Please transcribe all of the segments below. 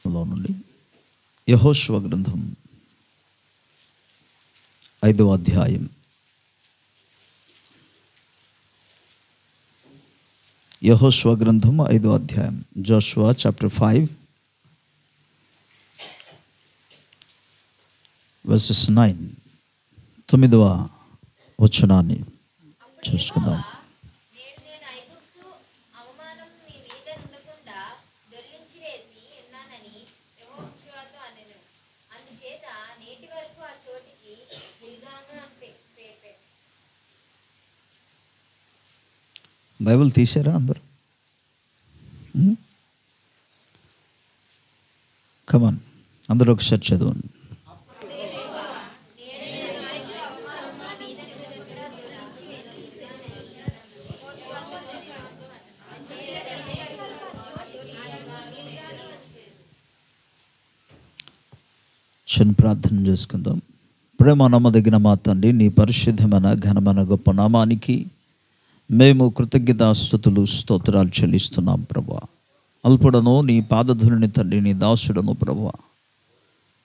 లో నుండి యెహోషువ గ్రంథం 5వ అధ్యాయం. యెహోషువ గ్రంథం 5వ అధ్యాయం. జోషువ చాప్టర్ 5 వర్సెస్ 9. 9వ వచనాన్ని చూసుకుందాం. బైబిల్ తీసారా అందరు? కమాన్, అందరూ ఒకసారి చదవండి. చిన్న ప్రార్థన చేసుకుందాం. ప్రేమ నమ్మదగిన మా తండ్రి, నీ పరిశుద్ధమైన ఘనమైన గొప్ప నామానికి మేము కృతజ్ఞతాస్తుతులు స్తోత్రాలు చెల్లిస్తున్నాం ప్రభువా. అల్పుడను నీ పాదధులని తండ్రి, నీ దాసుడను ప్రభువా.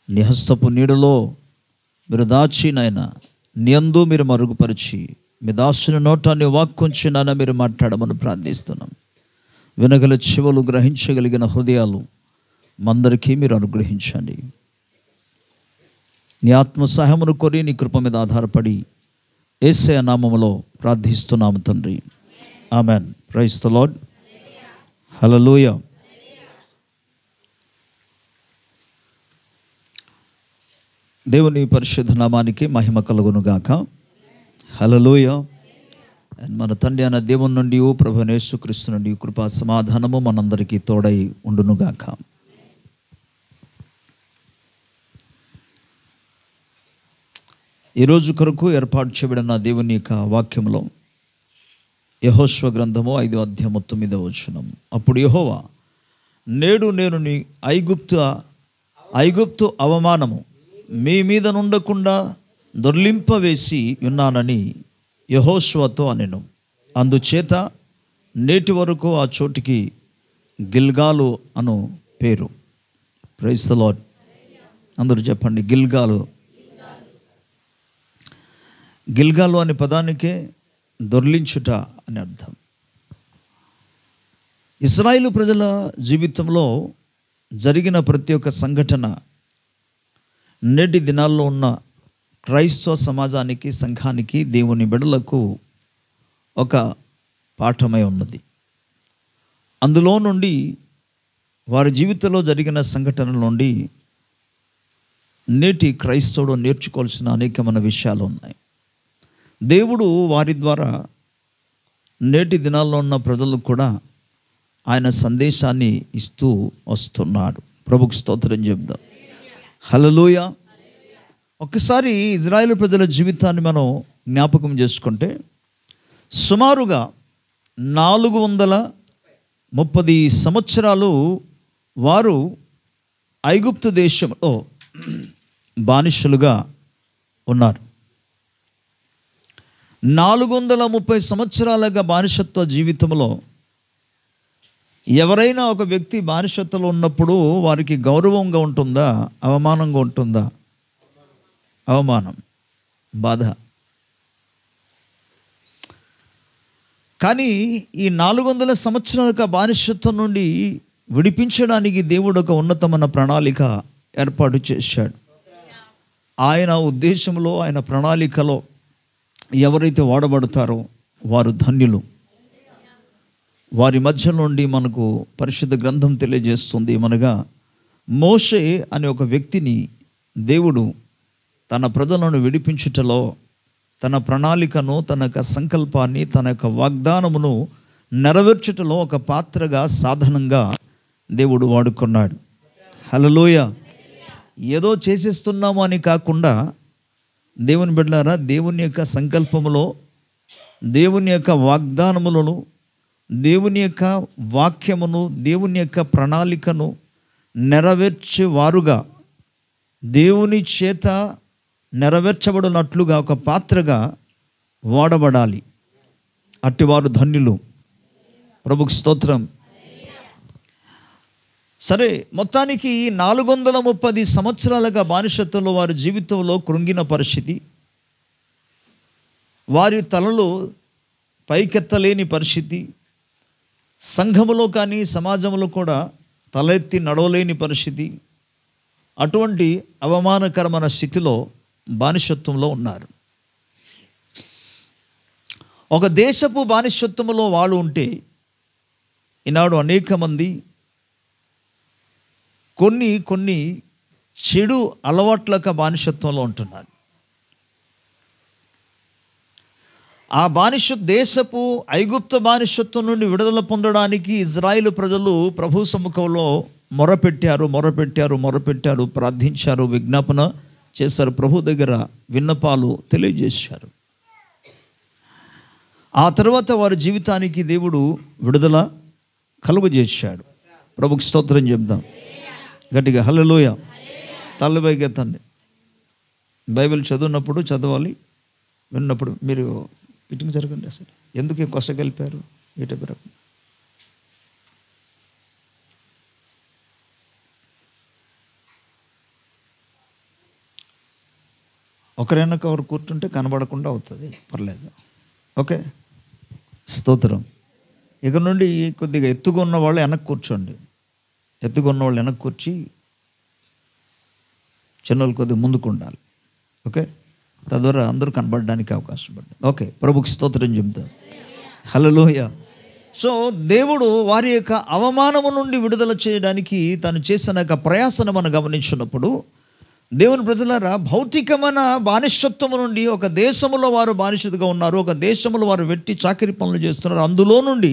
నీ హస్తపు నీడలో మీరు దాచినైనా నీ యందు మీరు మరుగుపరిచి మీ దాసుని నోటాన్ని వాక్కుంచినైనా మీరు మాట్లాడమని ప్రార్థిస్తున్నాం. వినగల చెవులు, గ్రహించగలిగిన హృదయాలు మందరికీ మీరు అనుగ్రహించండి. నీ ఆత్మ సహాయమును కోరి నీ కృప మీద ఆధారపడి యేసయ్య నామములో ప్రార్థిస్తున్నాము తండ్రి. Amen. Praise the lord. Hallelujah. దేవుని పరిశుద్ధ నామానికి మహిమ కలుగును గాక. హల్లెలూయా. మన తండ్రి అయిన దేవుని నుండి, ప్రభువైన యేసుక్రీస్తు నుండి కృపా సమాధానము మనందరికీ తోడై ఉండును గాక. ఈరోజు కొరకు ఏర్పాటు చేయబడిన దేవుని యొక్క వాక్యంలో యెహోషువ గ్రంథము 5వ అధ్యాయము 9వ వచనం. అప్పుడు యెహోవా, నేడు నేను నీ ఐగుప్తు అవమానము మీ మీద నుండకుండా దొర్లింపవేసి ఉన్నానని యెహోషువతో అనెను. అందుచేత నేటి వరకు ఆ చోటికి గిల్గాలు అను పేరు. Praise the lord. అందరూ చెప్పండి, గిల్గాలు. గిల్గాలు అనే పదానికే దొర్లించుట అని అర్థం. ఇశ్రాయేలు ప్రజల జీవితంలో జరిగిన ప్రతి ఒక్క సంఘటన నేటి దినాల్లో ఉన్న క్రైస్తవ సమాజానికి, సంఘానికి, దేవుని బిడ్డలకు ఒక పాఠమై ఉన్నది. అందులో నుండి వారి జీవితంలో జరిగిన సంఘటనల నుండి నేటి క్రైస్తవుడు నేర్చుకోవాల్సిన అనేకమైన విషయాలు ఉన్నాయి. దేవుడు వారి ద్వారా నేటి దినాల్లో ఉన్న ప్రజలకు కూడా ఆయన సందేశాన్ని ఇస్తూ వస్తున్నాడు. ప్రభుకు స్తోత్రం చెప్దాం. హల్లెలూయా. ఒక్కసారి ఇజ్రాయేలు ప్రజల జీవితాన్ని మనం జ్ఞాపకం చేసుకుంటే సుమారుగా 430 సంవత్సరాలు వారు ఐగుప్తు దేశంలో బానిసలుగా ఉన్నారు. 430 సంవత్సరాలుగా బానిసత్వ జీవితంలో ఎవరైనా ఒక వ్యక్తి బానిసత్వంలో ఉన్నప్పుడు వారికి గౌరవంగా ఉంటుందా, అవమానంగా ఉంటుందా? అవమానం, బాధ. కానీ ఈ 400 సంవత్సరాలుగా బానిసత్వం నుండి విడిపించడానికి దేవుడు ఒక ఉన్నతమైన ప్రణాళిక ఏర్పాటు చేశాడు. ఆయన ఉద్దేశంలో, ఆయన ప్రణాళికలో ఎవరైతే వాడబడతారో వారు ధన్యులు. వారి మధ్య నుండి మనకు పరిశుద్ధ గ్రంథం తెలియజేస్తుంది. మనగా మోషే అనే ఒక వ్యక్తిని దేవుడు తన ప్రజలను విడిపించుటలో, తన ప్రణాళికను, తన యొక్క సంకల్పాన్ని, తన యొక్క వాగ్దానమును నెరవేర్చుటలో ఒక పాత్రగా, సాధనంగా దేవుడు వాడుకున్నాడు. హల్లెలూయా. ఏదో చేసేస్తున్నాము అని కాకుండా, దేవుని బిడ్డలారా, దేవుని యొక్క సంకల్పములో, దేవుని యొక్క వాగ్దానములను, దేవుని యొక్క వాక్యమును, దేవుని యొక్క ప్రణాళికను నెరవేర్చేవారుగా, దేవుని చేత నెరవేర్చబడినట్లుగా ఒక పాత్రగా వాడబడాలి. అట్టివారు ధన్యులు. ప్రభుకు స్తోత్రం. సరే, మొత్తానికి 430 సంవత్సరాలుగా బానిసత్వంలో వారి జీవితంలో కృంగిన పరిస్థితి, వారి తలలు పైకెత్తలేని పరిస్థితి, సంఘములో కానీ సమాజంలో కూడా తల ఎత్తి నడవలేని పరిస్థితి, అటువంటి అవమానకరమైన స్థితిలో బానిసత్వంలో ఉన్నారు. ఒక దేశపు బానిసత్వంలో వాళ్ళు ఉంటే ఈనాడు అనేక మంది కొన్ని చెడు అలవాట్లకు బానిసత్వంలో ఉంటున్నారు. ఆ దేశపు ఐగుప్తు బానిసత్వం నుండి విడుదల పొందడానికి ఇజ్రాయేలు ప్రజలు ప్రభు సముఖంలో మొరపెట్టారు, ప్రార్థించారు, విజ్ఞాపన చేశారు, ప్రభు దగ్గర విన్నపాలు తెలియజేశారు. ఆ తర్వాత వారి జీవితానికి దేవుడు విడుదల కలుగజేశాడు. ప్రభుకి స్తోత్రం చెప్దాం గట్టిగా, హల్లెలూయా. తల్లబైకెత్తండి. బైబిల్ చదివినప్పుడు చదవాలి, విన్నప్పుడు మీరు ఇటుకు జరగండి. అసలు ఎందుకు కొసగలిపారు ఇటు? ఒకరైనా ఒకరు కూర్చుంటే కనబడకుండా అవుతుంది, పర్లేదు. ఓకే, స్తోత్రం. ఇక నుండి కొద్దిగా ఎత్తుగా ఉన్న వాళ్ళు వెనక్కి కూర్చోండి. ఎత్తుగా ఉన్న వాళ్ళు వెనక్కి కూర్చి, చిన్నోళ్ళు కొద్దిగా ముందుకు ఉండాలి. ఓకే, తద్వారా అందరూ కనబడడానికి అవకాశం పడుతుంది. ఓకే, ప్రభుకి స్తోత్రం చెప్తాం. హల్లెలూయా. సో దేవుడు వారి యొక్క అవమానము నుండి విడుదల చేయడానికి తను చేసిన ప్రయాసను మనం గమనించినప్పుడు, దేవుని ప్రజలారా, భౌతికమైన బానిసత్వము నుండి ఒక దేశంలో వారు బానిసలుగా ఉన్నారు, ఒక దేశంలో వారు వెట్టి చాకిరి పనులు చేస్తున్నారు. అందులో నుండి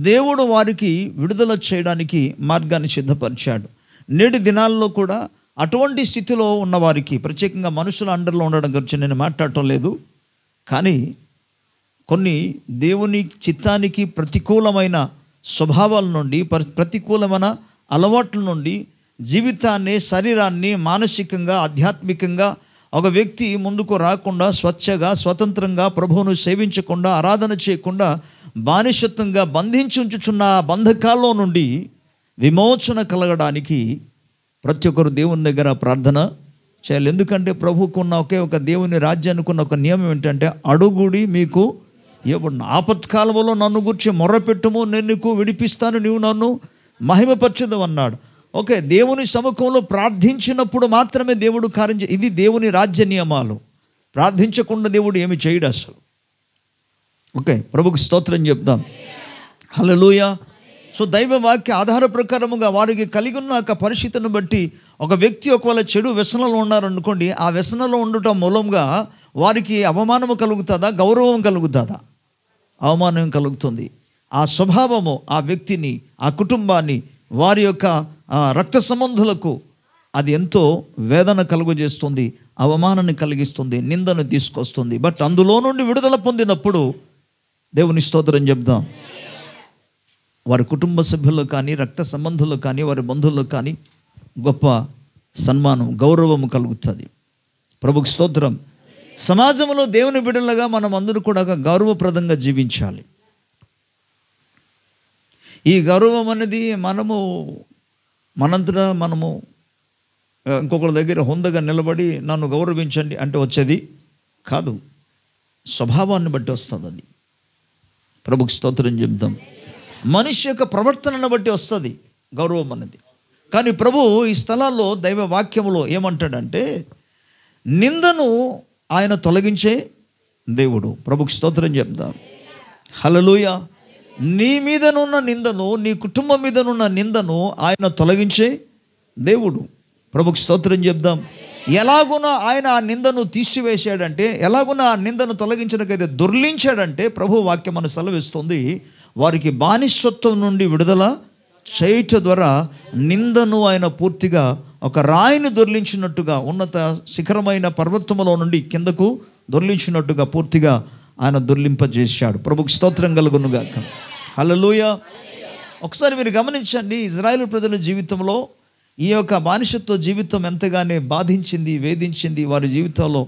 దేవుడు వారికి విడుదల చేయడానికి మార్గాన్ని సిద్ధపరిచాడు. నేటి దినాల్లో కూడా అటువంటి స్థితిలో ఉన్న వారికి, ప్రత్యేకంగా మనుషుల అండర్లో ఉండడం గురించి నేను మాట్లాడటం లేదు, కానీ కొన్ని దేవుని చిత్తానికి ప్రతికూలమైన స్వభావాల నుండి, ప్రతికూలమైన అలవాట్ల నుండి జీవితాన్ని, శరీరాన్ని మానసికంగా, ఆధ్యాత్మికంగా ఒక వ్యక్తి ముందుకు రాకుండా, స్వతంత్రంగా ప్రభువును సేవించకుండా, ఆరాధన చేయకుండా బానిసత్వంగా బంధించి ఉంచుచున్న బంధకాల్లో నుండి విమోచన కలగడానికి ప్రతి ఒక్కరు దేవుని దగ్గర ప్రార్థన చేయాలి. ఎందుకంటే ప్రభువుకున్న ఒకే ఒక దేవుని రాజ్యానికి ఉన్న ఒక నియమం ఏంటంటే, అడుగుడి మీకు ఇవ్వబడును. ఆపత్కాలంలో నన్ను గురించి మొర్రపెట్టుము, నేను నీకు విడిపిస్తాను, నీవు నన్ను మహిమపరచుదు అన్నాడు. ఓకే, దేవుని సముఖంలో ప్రార్థించినప్పుడు మాత్రమే దేవుడు కార్యం ఇది దేవుని రాజ్య నియమాలు. ప్రార్థించకుండా దేవుడు ఏమి చేయడు అసలు. ఓకే, ప్రభుకి స్తోత్రం చెప్దాం. హల్లెలూయా. సో దైవ వాక్య ఆధార ప్రకారముగా వారికి కలిగి ఉన్న ఒక పరిస్థితిని బట్టి ఒక వ్యక్తి ఒకవేళ చెడు వ్యసనంలో ఉన్నారనుకోండి, ఆ వ్యసనంలో ఉండటం మూలంగా వారికి అవమానము కలుగుతుందా, గౌరవం కలుగుతుందా? అవమానం కలుగుతుంది. ఆ స్వభావము ఆ వ్యక్తిని, ఆ కుటుంబాన్ని, వారి యొక్క రక్త సంబంధులకు అది ఎంతో వేదన కలుగజేస్తుంది, అవమానాన్ని కలిగిస్తుంది, నిందను తీసుకొస్తుంది. బట్ అందులో నుండి విడుదల పొందినప్పుడు దేవుని స్తోత్రం చెప్దాం. వారి కుటుంబ సభ్యులు కానీ, రక్త సంబంధులు కానీ, వారి బంధువులకు కానీ గొప్ప సన్మానం, గౌరవం కలుగుతుంది. ప్రభుకి స్తోత్రం. సమాజంలో దేవుని బిడ్డలుగా మనం అందరూ కూడా గౌరవప్రదంగా జీవించాలి. ఈ గౌరవం అనేది మనంతటా మనము ఇంకొకరి దగ్గర హుందగా నిలబడి నన్ను గౌరవించండి అంటే వచ్చేది కాదు, స్వభావాన్ని బట్టి వస్తుంది. అది ప్రభుకి స్తోత్రం చెప్దాం. మనిషి యొక్క ప్రవర్తనను బట్టి వస్తుంది గౌరవం అనేది. కానీ ప్రభు ఈ స్థలాల్లో దైవ వాక్యములో ఏమంటాడంటే, నిందను ఆయన తొలగించే దేవుడు. ప్రభుకి స్తోత్రం చెప్దాం. హల్లెలూయా. నీ మీదనున్న నిందను, నీ కుటుంబం మీదనున్న నిందను ఆయన తొలగించే దేవుడు. ప్రభుకి స్తోత్రం చెప్దాం. ఎలాగున ఆయన ఆ నిందను తీసివేశాడంటే, ఎలాగున ఆ నిందను తొలగించడానికైతే దొర్లించాడంటే, ప్రభు వాక్యం మనకు సెలవిస్తుంది, వారికి బానిసత్వం నుండి విడుదల చేయట ద్వారా నిందను ఆయన పూర్తిగా ఒక రాయిని దొర్లించినట్టుగా, ఉన్నత శిఖరమైన పర్వతములో నుండి కిందకు దొర్లించినట్టుగా పూర్తిగా ఆయన దొర్లింపజేశాడు. ప్రభుకి స్తోత్రం కలుగునుగాక. హల్లెలూయా. ఒకసారి మీరు గమనించండి, ఇజ్రాయేలు ప్రజల జీవితంలో ఈ యొక్క బానిసత్వ జీవితం ఎంతగానే బాధించింది, వేధించింది, వారి జీవితంలో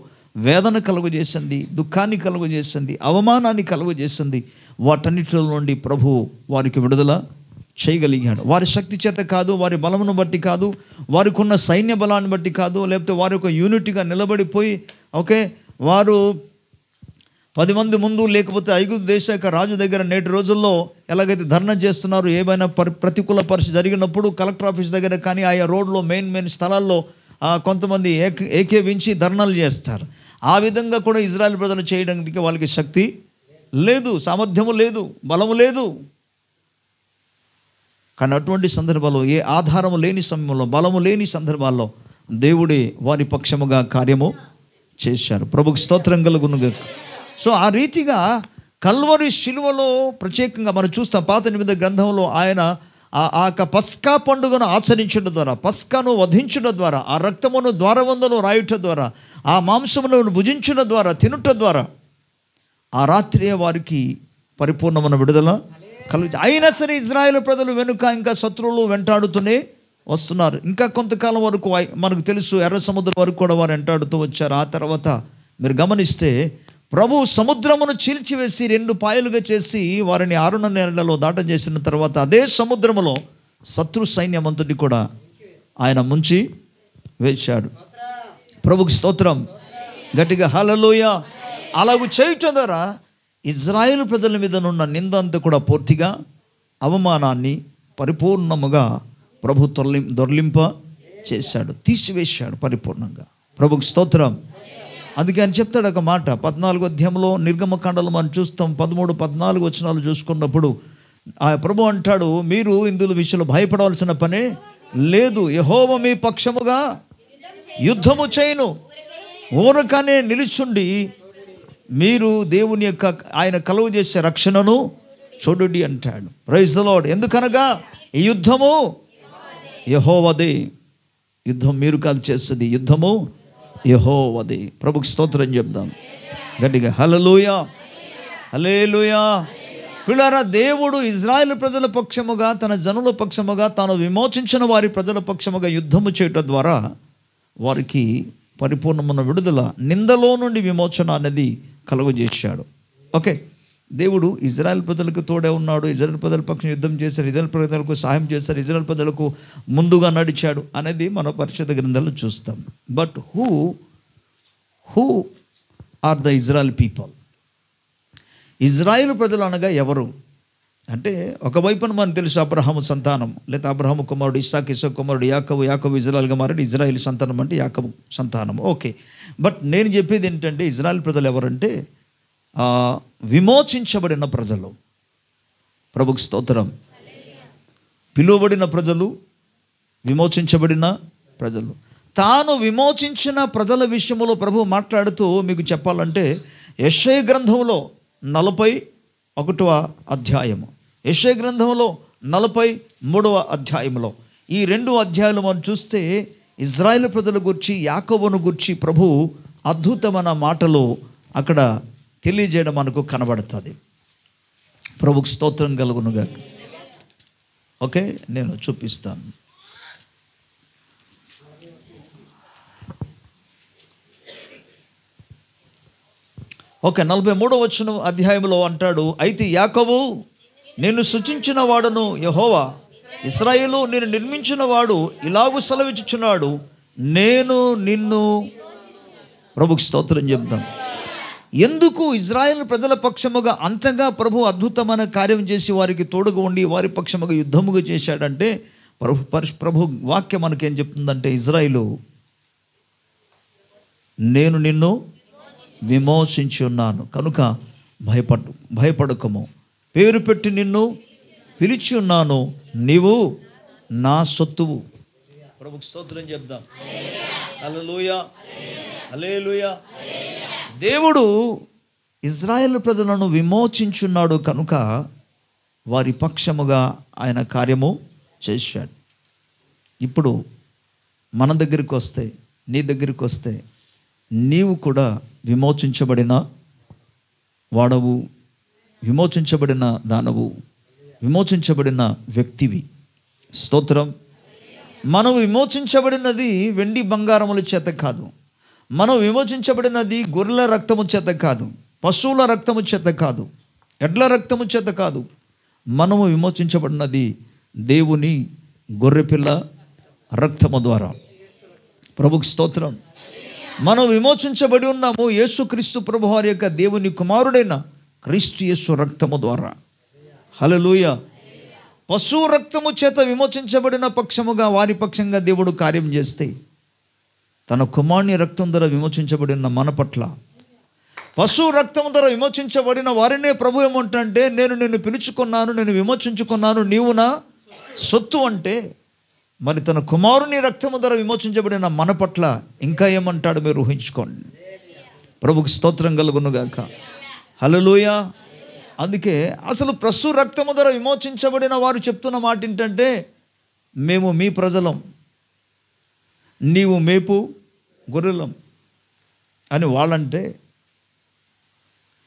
వేదన కలుగజేసింది, దుఃఖాన్ని కలుగజేసింది, అవమానాన్ని కలుగజేసింది. వాటన్నిటిలో నుండి ప్రభు వారికి విడుదల చేయగలిగాడు. వారి శక్తి చేత కాదు, వారి బలమును బట్టి కాదు, వారికి ఉన్న సైన్య బలాన్ని బట్టి కాదు, లేకపోతే వారి ఒక యూనిట్గా నిలబడిపోయి వారు 10 మంది ముందు, లేకపోతే ఐగుప్తు దేశ రాజు దగ్గర నేటి రోజుల్లో ఎలాగైతే ధర్నా చేస్తున్నారు, ఏమైనా ప్రతికూల పరిస్థితి జరిగినప్పుడు కలెక్టర్ ఆఫీస్ దగ్గర కానీ ఆయా రోడ్లో మెయిన్ స్థలాల్లో కొంతమంది ఏకేవించి ధర్నాలు చేస్తారు. ఆ విధంగా కూడా ఇజ్రాయెల్ ప్రజలు చేయడానికి వాళ్ళకి శక్తి లేదు, సామర్థ్యము లేదు, బలము లేదు. కానీ అటువంటి సందర్భాల్లో, ఏ ఆధారము లేని సమయంలో, బలము లేని సందర్భాల్లో దేవుడే వారి పక్షముగా కార్యము చేశారు. ప్రభుకు స్తోత్రం కలుగును. సో ఆ రీతిగా కల్వరి శిలువలో ప్రత్యేకంగా మనం చూస్తాం. పాత నిబంధన గ్రంథంలో ఆయన ఆ పస్కా పండుగను ఆచరించడం ద్వారా, పస్కాను వధించడం ద్వారా, ఆ రక్తమును ద్వారబంధను రాయుట ద్వారా, ఆ మాంసమును భుజించడం ద్వారా, తినుట ద్వారా ఆ రాత్రి వారికి పరిపూర్ణమైన విడుదల కలిగి. అయినా సరే ఇజ్రాయేల్ ప్రజలు వెనుక ఇంకా శత్రువులు వెంటాడుతూనే వస్తున్నారు. ఇంకా కొంతకాలం వరకు మనకు తెలుసు, ఎర్ర సముద్రం వరకు కూడా వారు వెంటాడుతూ వచ్చారు. ఆ తర్వాత మీరు గమనిస్తే ప్రభు సముద్రమును చీల్చివేసి 2 పాయలుగా చేసి వారిని 6 నెలలలో దాట చేసిన తర్వాత అదే సముద్రములో శత్రు సైన్యమంతటి కూడా ఆయన ముంచి వేశాడు. ప్రభుకి స్తోత్రం, గట్టిగా హల్లెలూయా. అలాగూ చేయటం ద్వారా ఇజ్రాయేల్ ప్రజల మీద ఉన్న నింద అంతా కూడా పూర్తిగా, అవమానాన్ని పరిపూర్ణముగా ప్రభు దొర్లింప చేశాడు, తీసివేశాడు పరిపూర్ణంగా. ప్రభుకి స్తోత్రం. అందుకే ఆయన చెప్తాడు ఒక మాట 14వ అధ్యాయంలో నిర్గమకాండలో మనం చూస్తాం. 13, 14 వచనాలు చూసుకున్నప్పుడు ఆ ప్రభు అంటాడు, మీరు ఇందులో విషయంలో భయపడవలసిన పనే లేదు, యెహోవా మీ పక్షముగా యుద్ధము చేయను, ఊరకనే నిలుచుండి మీరు దేవుని యొక్క ఆయన కలుగు చేసే రక్షణను చూడుడి అంటాడు. Praise the lord. ఎందుకనగా ఈ యుద్ధము యెహోవాదే. యుద్ధం మీరు కాదు చేస్తుంది, యుద్ధము యెహోవాదే. ప్రభుకి స్తోత్రం చెప్దాం గట్టిగా హల్లెలూయా, హల్లెలూయా. పిల్లరా, దేవుడు ఇజ్రాయేల్ ప్రజల పక్షముగా, తన జనుల పక్షముగా, తాను విమోచించిన వారి ప్రజల పక్షముగా యుద్ధము చేయటం ద్వారా వారికి పరిపూర్ణమైన విడుదల, నిందలో నుండి విమోచన అనేది కలుగజేశాడు. ఓకే, దేవుడు ఇజ్రాయెల్ ప్రజలకు తోడే ఉన్నాడు, ఇజ్రాయెల్ ప్రజల పక్షం యుద్ధం చేశారు, ఇజ్రాయెల్ ప్రజలకు సహాయం చేశారు, ఇజ్రాయెల్ ప్రజలకు ముందుగా నడిచాడు అనేది మన పరిశుద్ధ గ్రంథాల్లో చూస్తాం. But who are the Israel people? Israel ప్రజలు అనగా ఎవరు అంటే, ఒకవైపున మనకు తెలుసు అబ్రహాము సంతానం, లేదా అబ్రహాము కుమారుడు ఇస్సాకు, ఇస్సాకు కుమారుడు యాకోబు, యాకోబు ఇజ్రాయెల్గా మారాడు, ఇజ్రాయెల్ సంతానం అంటే యాకోబు సంతానము. ఓకే, బట్ నేను చెప్పేది ఏంటంటే, ఇజ్రాయెల్ ప్రజలు ఎవరంటే విమోచించబడిన ప్రజలు. ప్రభుకి స్తోత్రం. పిలువబడిన ప్రజలు, విమోచించబడిన ప్రజలు. తాను విమోచించిన ప్రజల విషయంలో ప్రభు మాట్లాడుతూ మీకు చెప్పాలంటే, యెషయా గ్రంథంలో 41వ అధ్యాయము, యెషయా గ్రంథంలో 43వ అధ్యాయంలో, ఈ 2 అధ్యాయాలు మనం చూస్తే ఇజ్రాయేల్ ప్రజల గురించి, యాకోబును గురించి ప్రభు అద్భుతమైన మాటలు అక్కడ తెలియజేయడం మనకు కనబడుతుంది. ప్రభుకు స్తోత్రం కలుగునుగా. ఓకే, నేను చూపిస్తాను. ఓకే, 43వ అధ్యాయంలో అంటాడు, అయితే యాకోబు నిన్ను సృజించిన వాడును యెహోవా, ఇశ్రాయేలు నేను నిర్మించిన వాడు ఇలాగూ సెలవిచ్చుచున్నాడు, నేను నిన్ను. ప్రభుకు స్తోత్రం చెప్తాం. ఎందుకు ఇజ్రాయేల్ ప్రజల పక్షముగా అంతగా ప్రభు అద్భుతమైన కార్యం చేసి వారికి తోడుగా ఉండి వారి పక్షముగా యుద్ధముగా చేశాడంటే, ప్రభు వాక్యం మనకేం చెప్తుందంటే, ఇజ్రాయేలు నేను నిన్ను విమోచించి ఉన్నాను కనుక భయపడకము, పేరు పెట్టి నిన్ను పిలిచి ఉన్నాను, నీవు నా సొత్తువు. ప్రభుకు స్తోత్రం చెప్దాం. హల్లెలూయా, హల్లెలూయా. దేవుడు ఇజ్రాయేల్ ప్రజలను విమోచించున్నాడు కనుక వారి పక్షముగా ఆయన కార్యము చేశాడు. ఇప్పుడు మన దగ్గరికి వస్తే, నీ దగ్గరికి వస్తే, నీవు కూడా విమోచించబడిన వాడవు, విమోచించబడిన దానవు, విమోచించబడిన వ్యక్తివి. స్తోత్రం. మనం విమోచించబడినది వెండి బంగారముల చేత కాదు, మనం విమోచించబడినది గొర్రెల రక్తము చేత కాదు, పశువుల రక్తము చేత కాదు, ఎడ్ల రక్తము చేత కాదు. మనము విమోచించబడినది దేవుని గొర్రెపిల్ల రక్తము ద్వారా. ప్రభుకి స్తోత్రం. మనం విమోచించబడి ఉన్నాము యేసుక్రీస్తు ప్రభువారి యొక్క దేవుని కుమారుడైన క్రీస్తు యేసు రక్తము ద్వారా. హల్లెలూయా. పశువు రక్తము చేత విమోచించబడిన పక్షముగా వారి పక్షంగా దేవుడు కార్యం చేస్తే, తన కుమారుని రక్తం ద్వారా విమోచించబడిన మన పట్ల, పశువు రక్తం ద్వారా విమోచించబడిన వారినే ప్రభు ఏమంటే, నేను నిన్ను పిలుచుకున్నాను, నేను విమోచించుకున్నాను, నీవు నా సొత్తు అంటే, మరి తన కుమారుని రక్తము ద్వారా విమోచించబడిన మన పట్ల ఇంకా ఏమంటాడు మీరు ఊహించుకోండి. ప్రభుకి స్తోత్రం కలుగునుగాక. హల్లెలూయా. అందుకే అసలు పశువు రక్తము ద్వారా విమోచించబడిన వారు చెప్తున్న మాట ఏంటంటే, మేము మీ ప్రజలం, నీవు మేపు గొర్రెలం అని వాళ్ళంటే,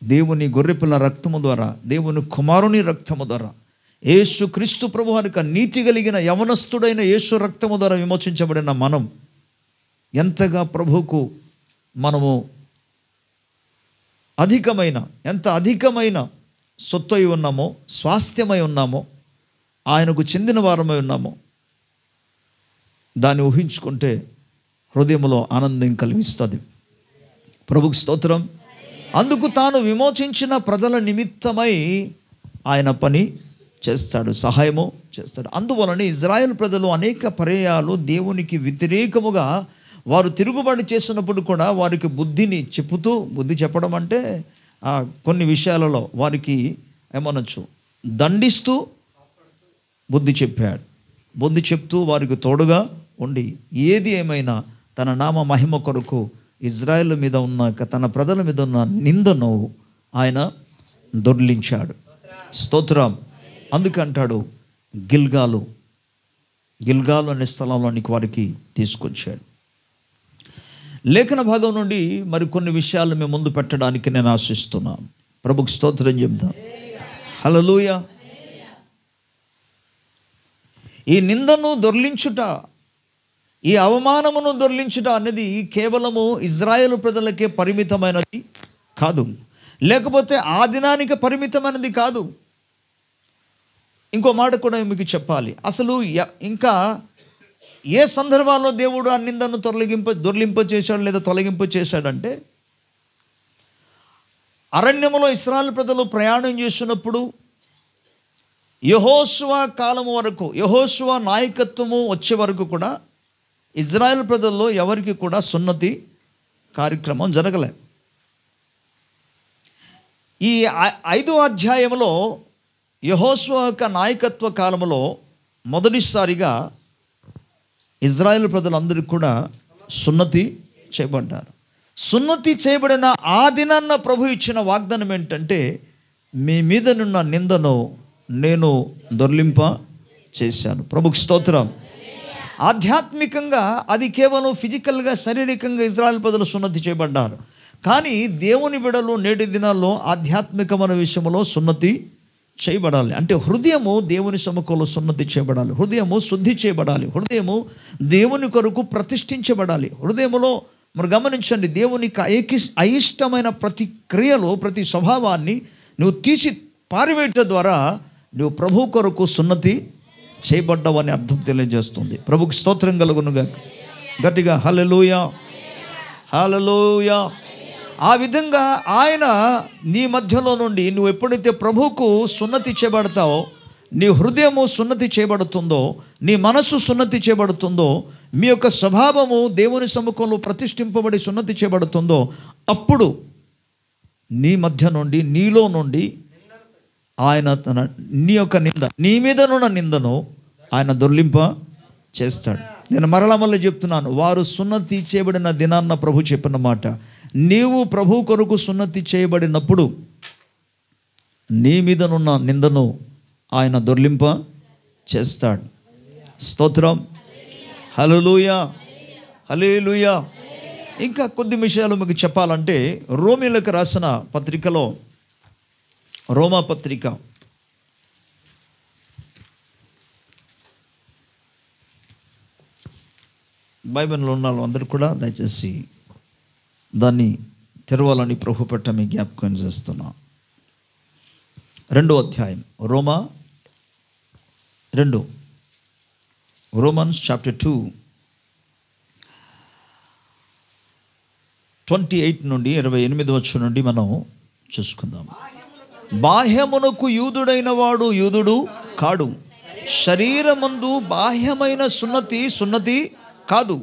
దేవుని గొర్రెపిల్ల రక్తము ద్వారా, దేవుని కుమారుని రక్తము ద్వారా, యేసు క్రీస్తు ప్రభు వారి నీతి కలిగిన యవనస్తుడైన యేసు రక్తము ద్వారా విమోచించబడిన మనం ఎంతగా ప్రభువుకు మనము ఎంత అధికమైన సొత్తు అయి ఉన్నామో, స్వాస్థ్యమై ఉన్నామో, ఆయనకు చెందిన వారమై ఉన్నామో, దాన్ని ఊహించుకుంటే హృదయంలో ఆనందం కలిగిస్తుంది. ప్రభుకి స్తోత్రం. అందుకు తాను విమోచించిన ప్రజల నిమిత్తమై ఆయన పని చేస్తాడు, సహాయము చేస్తాడు. అందువలన ఇజ్రాయేల్ ప్రజలు అనేక పర్యాయాలు దేవునికి వ్యతిరేకముగా వారు తిరుగుబాటు చేసినప్పుడు కూడా వారికి బుద్ధిని చెప్పుతూ, బుద్ధి చెప్పడం అంటే కొన్ని విషయాలలో వారికి ఏమనొచ్చు, దండిస్తూ బుద్ధి చెప్పాడు. బుద్ధి చెప్తూ వారికి తోడుగా ఉండి, ఏది ఏమైనా తన నామ మహిమ కొరకు ఇజ్రాయేల్ మీద ఉన్న, తన ప్రజల మీద ఉన్న నిందను ఆయన దొర్లించాడు. స్తోత్రం. అందుకంటాడు, గిల్గాలు అనే స్థలంలోనికి వారికి తీసుకొచ్చాడు. లేఖన భాగం నుండి మరి కొన్ని విషయాలు మేము ముందు పెట్టడానికి నేను ఆశిస్తున్నాను. ప్రభుకి స్తోత్రం చెప్దాం. హల్లెలూయా. ఈ నిందను దొర్లించుట, ఈ అవమానమును దొర్లించుట అనేది కేవలము ఇజ్రాయేలు ప్రజలకే పరిమితమైనది కాదు, లేకపోతే ఆ దినానికి పరిమితమైనది కాదు. ఇంకో మాట కూడా మీకు చెప్పాలి. అసలు ఇంకా ఏ సందర్భాల్లో దేవుడు ఆ నిందను దొర్లింప చేశాడు లేదా తొలగింప చేశాడంటే, అరణ్యములో ఇశ్రాయేలు ప్రజలు ప్రయాణం చేస్తున్నప్పుడు యెహోషువ కాలము వరకు, యెహోషువ నాయకత్వము వచ్చే వరకు కూడా ఇజ్రాయేల్ ప్రజల్లో ఎవరికి కూడా సున్నతి కార్యక్రమం జరగలే. ఈ 5వ అధ్యాయంలో యెహోషువ యొక్క నాయకత్వ కాలంలో మొదటిసారిగా ఇజ్రాయేల్ ప్రజలందరికీ కూడా సున్నతి చేయబడ్డారు. సున్నతి చేయబడిన ఆ దినాన్న ప్రభు ఇచ్చిన వాగ్దానం ఏంటంటే, మీ మీదనున్న నిందను నేను దొర్లింప చేశాను. ప్రభుకి స్తోత్రం. ఆధ్యాత్మికంగా అది కేవలం ఫిజికల్గా, శారీరకంగా ఇజ్రాయేల్ ప్రజలు సున్నతి చేయబడ్డారు. కానీ దేవుని బిడ్డలు నేటి దినాల్లో ఆధ్యాత్మికమైన విషయంలో సున్నతి చేయబడాలి. అంటే హృదయము దేవుని సముఖంలో సున్నతి చేయబడాలి, హృదయము శుద్ధి చేయబడాలి, హృదయము దేవుని కొరకు ప్రతిష్ఠించబడాలి. హృదయములో మరి గమనించండి, దేవునికి అయిష్టమైన ప్రతి క్రియలు, ప్రతి స్వభావాన్ని నువ్వు తీసి పారివేయటం ద్వారా నువ్వు ప్రభు కొరకు సున్నతి చేయబడ్డావని అర్థం తెలియజేస్తుంది. ప్రభుకి స్తోత్రం కలుగునుగా. గట్టిగా హల్లెలూయా, హల్లెలూయా. ఆ విధంగా ఆయన నీ మధ్యలో నుండి నువ్వు ఎప్పుడైతే ప్రభువుకు సున్నతి చేయబడతావో, నీ హృదయము సున్నతి చేయబడుతుందో, నీ మనస్సు సున్నతి చేయబడుతుందో, మీ యొక్క స్వభావము దేవుని సముఖంలో ప్రతిష్ఠింపబడి సున్నతి చేయబడుతుందో, అప్పుడు నీ మధ్య నుండి, నీలో నుండి ఆయన నీ యొక్క నింద, నీ మీదనున్న నిందను ఆయన దొర్లింప చేస్తాడు. నేను మళ్ళీ చెప్తున్నాను, వారు సున్నతి చేయబడిన దినాన్న ప్రభు చెప్పిన మాట, నీవు ప్రభు కొరకు సున్నతి చేయబడినప్పుడు నీ మీదనున్న నిందను ఆయన దొర్లింప చేస్తాడు. స్తోత్రం. హల్లెలూయా, హల్లెలూయా. ఇంకా కొద్ది విషయాలు మీకు చెప్పాలంటే, రోమీలకు రాసిన పత్రికలో, రోమా పత్రిక బైబిల్లో ఉన్న వాళ్ళందరూ కూడా దయచేసి దాన్ని తెరవాలని ప్రభు పట్ల మీ జ్ఞాపకం చేస్తున్నా. 2వ అధ్యాయం, రోమా 2 రోమన్స్ చాప్టర్ 2 28 నుండి 28 వచ్చి నుండి మనం చూసుకుందాం. బాహ్యమునకు యూదుడైన వాడు యూదుడు కాడు, శరీరమందు బాహ్యమైన సున్నతి కాదు.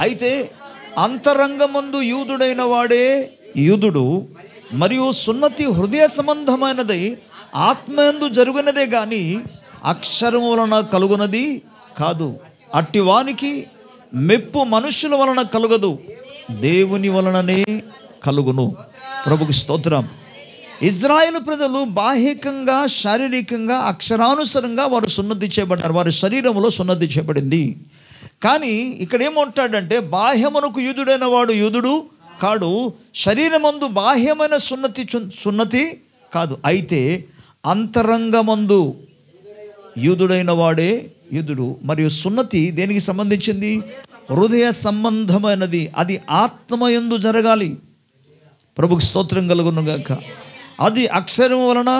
అయితే అంతరంగమందు యూదుడైన వాడే యూదుడు. మరియు సున్నతి హృదయ సంబంధమైనది, ఆత్మయందు జరుగునదే గాని అక్షరము వలన కలుగునది కాదు. అట్టి వానికి మెప్పు మనుషుల వలన కలుగదు, దేవుని వలననే కలుగును. ప్రభుకి స్తోత్రం. ఇజ్రాయేలు ప్రజలు బాహ్యకంగా, శారీరకంగా, అక్షరానుసారంగా వారు సున్నతి చేయబడ్డారు. వారి శరీరంలో సున్నతి చేయబడింది. కానీ ఇక్కడ ఏమంటాడంటే, బాహ్యమునకు యూదుడైన వాడు యూదుడు కాడు, శరీరమందు బాహ్యమైన సున్నతి కాదు. అయితే అంతరంగమందు యూదుడైన వాడే యూదుడు. మరియు సున్నతి దేనికి సంబంధించింది? హృదయ సంబంధమైనది. అది ఆత్మయందు జరగాలి. ప్రభుకి స్తోత్రం కలుగునుగాక. అది అక్షరం వలన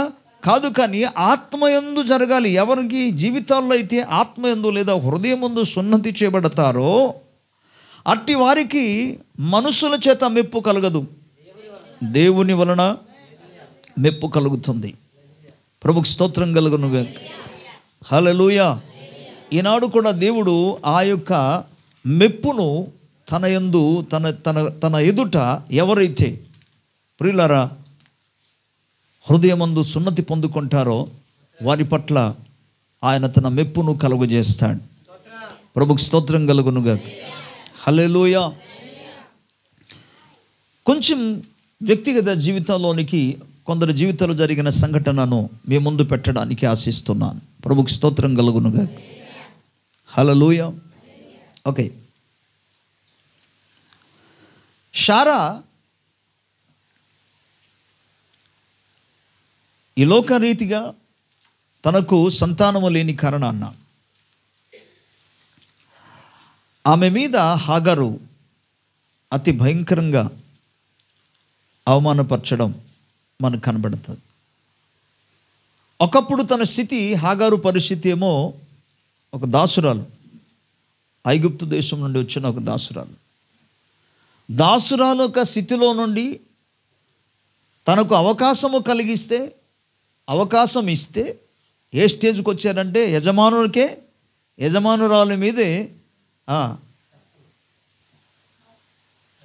కాదు, కానీ ఆత్మయందు జరగాలి. ఎవరికి జీవితాల్లో అయితే ఆత్మయందు లేదా హృదయమందు సున్నతి చేయబడతారో అట్టి వారికి మనుషుల చేత మెప్పు కలగదు, దేవుని వలన మెప్పు కలుగుతుంది. ప్రభుకి స్తోత్రం కలుగునుగాక. హల్లెలూయా. ఈనాడు కూడా దేవుడు ఆ యొక్క మెప్పును తన యందు తన ఎదుట ఎవరైతే ప్రియులారా హృదయమందు సున్నతి పొందుకుంటారో వారి పట్ల ఆయన తన మెప్పును కలుగజేస్తాడు. ప్రభుకి స్తోత్రం కలుగునుగాక. హల్లెలూయా. కొంచెం వ్యక్తిగత జీవితంలోనికి కొందరు జీవితంలో జరిగిన సంఘటనను మీ ముందు పెట్టడానికి ఆశిస్తున్నాను. ప్రభుకి స్తోత్రం కలుగునుగాక. హల్లెలూయా. ఓకే. శారా ఈ లోకరీతిగా తనకు సంతానము లేని కారణాన ఆమె మీద హాగరు అతి భయంకరంగా అవమానపరచడం మనకు కనబడుతుంది. ఒకప్పుడు తన స్థితి, హాగారు పరిస్థితి ఏమో ఒక దాసురాలు, ఐగుప్తు దేశం నుండి వచ్చిన ఒక దాసురాలు ఒక స్థితిలో నుండి తనకు అవకాశం ఇస్తే ఏ స్టేజ్కి వచ్చారంటే యజమానురాల మీదే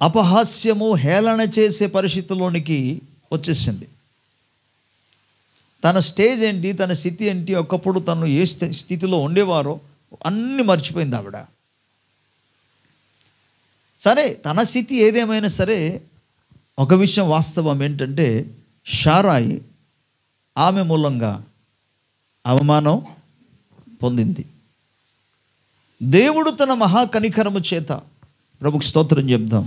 అపహాస్యము, హేళన చేసే పరిస్థితిలోనికి వచ్చేసింది. తన స్టేజ్ ఏంటి, తన స్థితి ఏంటి, ఒకప్పుడు తను ఏ స్థితిలో ఉండేవారో అన్నీ మర్చిపోయింది ఆవిడ. సరే, తన స్థితి ఏదేమైనా సరే ఒక విషయం వాస్తవం ఏంటంటే, శారాయి ఆమె మూలంగా అవమానం పొందింది. దేవుడు తన మహాకనికరము చేత, ప్రభుకి స్తోత్రం చెప్దాం,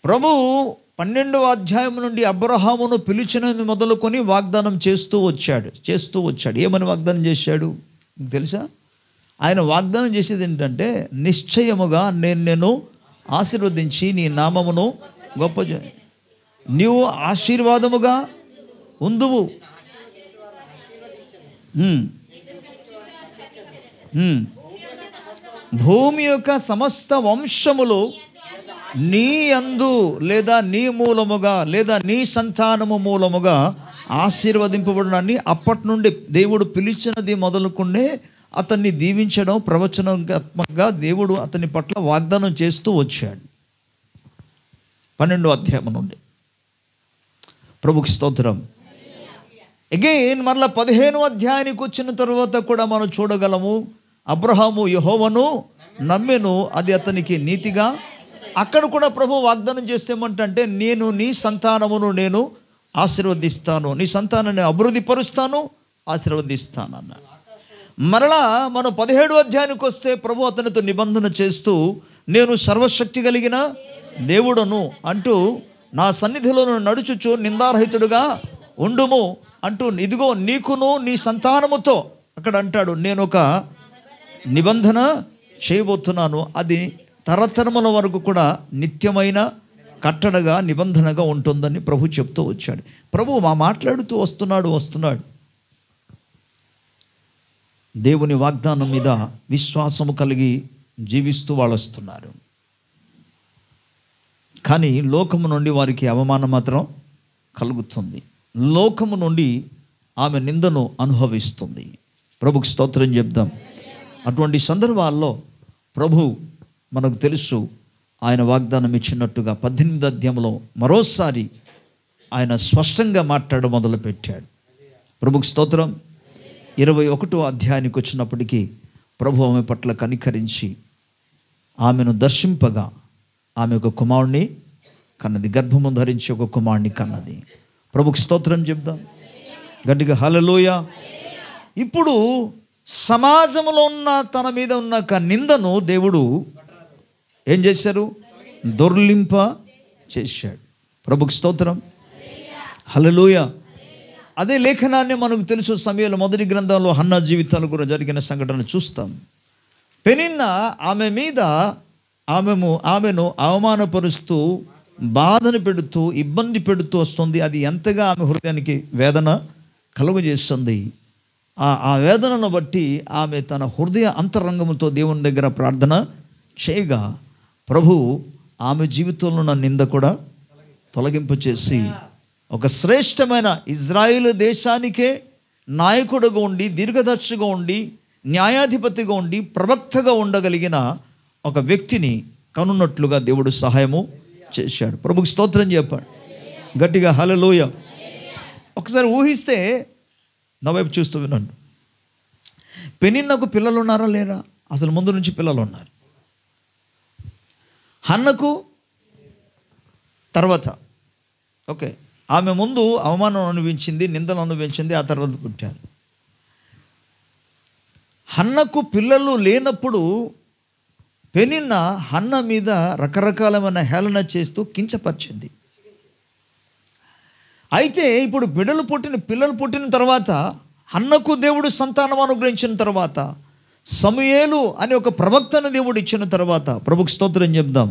ప్రభు 12వ అధ్యాయం నుండి అబ్రహామును పిలిచినది మొదలుకొని వాగ్దానం చేస్తూ వచ్చాడు. ఏమని వాగ్దానం చేశాడు తెలుసా? ఆయన వాగ్దానం చేసేది ఏంటంటే, నిశ్చయముగా నేను ఆశీర్వదించి నీ నామమును గొప్ప నీవు ఆశీర్వాదముగా ఉందువు. భూమి యొక్క సమస్త వంశములు నీ యందు లేదా నీ మూలముగా లేదా నీ సంతానము మూలముగా ఆశీర్వదింపబడునని అప్పటి నుండి దేవుడు పిలిచినది మొదలుకుండే అతన్ని దీవించడం, ప్రవచనాత్మకంగా దేవుడు అతని పట్ల వాగ్దానం చేస్తూ వచ్చాడు. 12వ అధ్యాయం నుండి. ప్రభుకి స్తోత్రం. అగైన్ మరలా 15వ అధ్యాయానికి వచ్చిన తర్వాత కూడా మనం చూడగలము, అబ్రహాము యెహోవాను నమ్మెను, అది అతనికి నీతిగా. అక్కడ కూడా ప్రభు వాగ్దానం చేస్తేమంటే, నేను నీ సంతానమును నేను ఆశీర్వదిస్తాను, నీ సంతానాన్ని అభివృద్ధిపరుస్తాను, ఆశీర్వదిస్తాను అన్నాడు. మరలా మనం 17వ అధ్యాయానికి వస్తే ప్రభు అతనితో నిబంధన చేస్తూ, నేను సర్వశక్తి కలిగిన దేవుడను అంటూ నా సన్నిధిలో నడుచుచు నిందారహితుడుగా ఉండుము అంటూ, ఇదిగో నీకును నీ సంతానముతో అక్కడ అంటాడు, నేను ఒక నిబంధన చేయబోతున్నాను, అది తరతరముల వరకు కూడా నిత్యమైన కట్టడగా నిబంధనగా ఉంటుందని ప్రభు చెప్తూ వచ్చాడు. ప్రభు మాట్లాడుతూ వస్తున్నాడు. దేవుని వాగ్దానం మీద విశ్వాసము కలిగి జీవిస్తూ వాళ్ళు వస్తున్నారు. కానీ లోకము నుండి వారికి అవమానం మాత్రం కలుగుతుంది. లోకము నుండి ఆమె నిందను అనుభవిస్తుంది. ప్రభుకు స్తోత్రం చెప్దాం. అటువంటి సందర్భాల్లో ప్రభు మనకు తెలుసు, ఆయన వాగ్దానం ఇచ్చినట్టుగా 18వ అధ్యాయంలో మరోసారి ఆయన స్పష్టంగా మాట్లాడడం మొదలుపెట్టాడు. ప్రభుకు స్తోత్రం. 21వ అధ్యాయానికి వచ్చినప్పటికీ ప్రభు ఆమె పట్ల కనికరించి ఆమెను దర్శింపగా ఆమె ఒక కుమారుణ్ణి కన్నది, గర్భము ధరించి ఒక కుమారుణ్ణి కన్నది. ప్రభుకు స్తోత్రం చెప్దాం గట్టిగా, హల్లెలూయా. ఇప్పుడు సమాజంలో ఉన్న తన మీద ఉన్న నిందను దేవుడు ఏం చేశారు? దొర్లింప చేశాడు. ప్రభుకు స్తోత్రం, హల్లెలూయా. అదే లేఖనాన్ని మనకు తెలుసు. సమూయేలు మొదటి గ్రంథంలో హన్నా జీవితాలు కూడా జరిగిన సంఘటన చూస్తాం. పెనిన్నా ఆమె మీద ఆమెను అవమానపరుస్తూ, బాధను పెడుతూ, ఇబ్బంది పెడుతూ వస్తుంది. అది ఎంతగా ఆమె హృదయానికి వేదన కలుగజేస్తుంది. ఆ వేదనను బట్టి ఆమె తన హృదయ అంతరంగంతో దేవుని దగ్గర ప్రార్థన చేయగా ప్రభు ఆమె జీవితంలో ఉన్న నింద కూడా తొలగింపు చేసి ఒక శ్రేష్టమైన ఇజ్రాయేలు దేశానికే నాయకుడుగా ఉండి, దీర్ఘదర్శిగా ఉండి, న్యాయాధిపతిగా ఉండి, ప్రవక్తగా ఉండగలిగిన ఒక వ్యక్తిని కనున్నట్లుగా దేవుడు సహాయము చేశాడు. ప్రభుకు స్తోత్రం చెప్పాడు గట్టిగా, హల్లెలూయా. ఒకసారి ఊహిస్తే, నా వైపు చూస్తూ వినండి. పెనిన్నకు పిల్లలు ఉన్నారా లేరా? అసలు ముందు నుంచి పిల్లలు ఉన్నారు. హన్నకు తర్వాత ఓకే, ఆమె ముందు అవమానం అనుభవించింది, నిందలు అనుభవించింది, ఆ తర్వాత పుట్టారు. హన్నకు పిల్లలు లేనప్పుడు పెనిన్న హన్న మీద రకరకాలమైన హేళన చేస్తూ కించపరిచింది. అయితే ఇప్పుడు పిల్లలు పుట్టిన తర్వాత, హన్నకు దేవుడు సంతానం అనుగ్రహించిన తర్వాత, సమూయేలు అనే ఒక ప్రవక్తను దేవుడు ఇచ్చిన తర్వాత, ప్రభుకు స్తోత్రం చెప్దాం.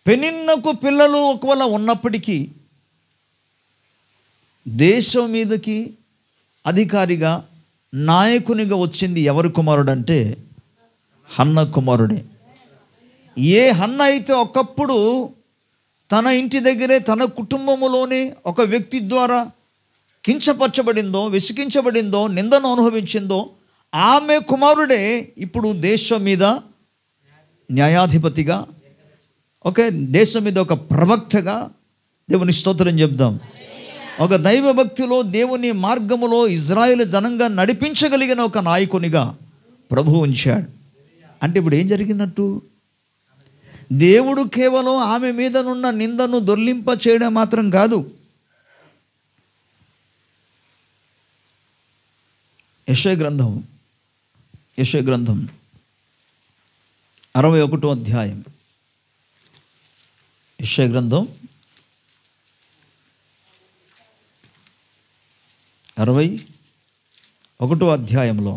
పెనిన్నకు పిల్లలు ఒకవేళ ఉన్నప్పటికీ దేశం మీదకి అధికారిగా, నాయకునిగా వచ్చింది ఎవరి కుమారుడు అంటే హన్న కుమారుడే. ఏ హన్న అయితే ఒకప్పుడు తన ఇంటి దగ్గరే, తన కుటుంబంలోనే ఒక వ్యక్తి ద్వారా కించపరచబడిందో, విసిగించబడిందో, నిందను అనుభవించిందో, ఆమె కుమారుడే ఇప్పుడు దేశం మీద న్యాయాధిపతిగా, ఓకే, దేశం మీద ఒక ప్రవక్తగా, దేవుని స్తోత్రం చెప్దాం, ఒక దైవ భక్తిలో దేవుని మార్గములో ఇజ్రాయేలు జనంగా నడిపించగలిగిన ఒక నాయకునిగా ప్రభు ఉంచాడు. అంటే ఇప్పుడు ఏం జరిగినట్టు? దేవుడు కేవలం ఆమె మీదనున్న నిందను దొర్లింప చేయడం మాత్రం కాదు, యెషయా గ్రంథం 61వ అధ్యాయం, యెషయా గ్రంథం 61వ అధ్యాయంలో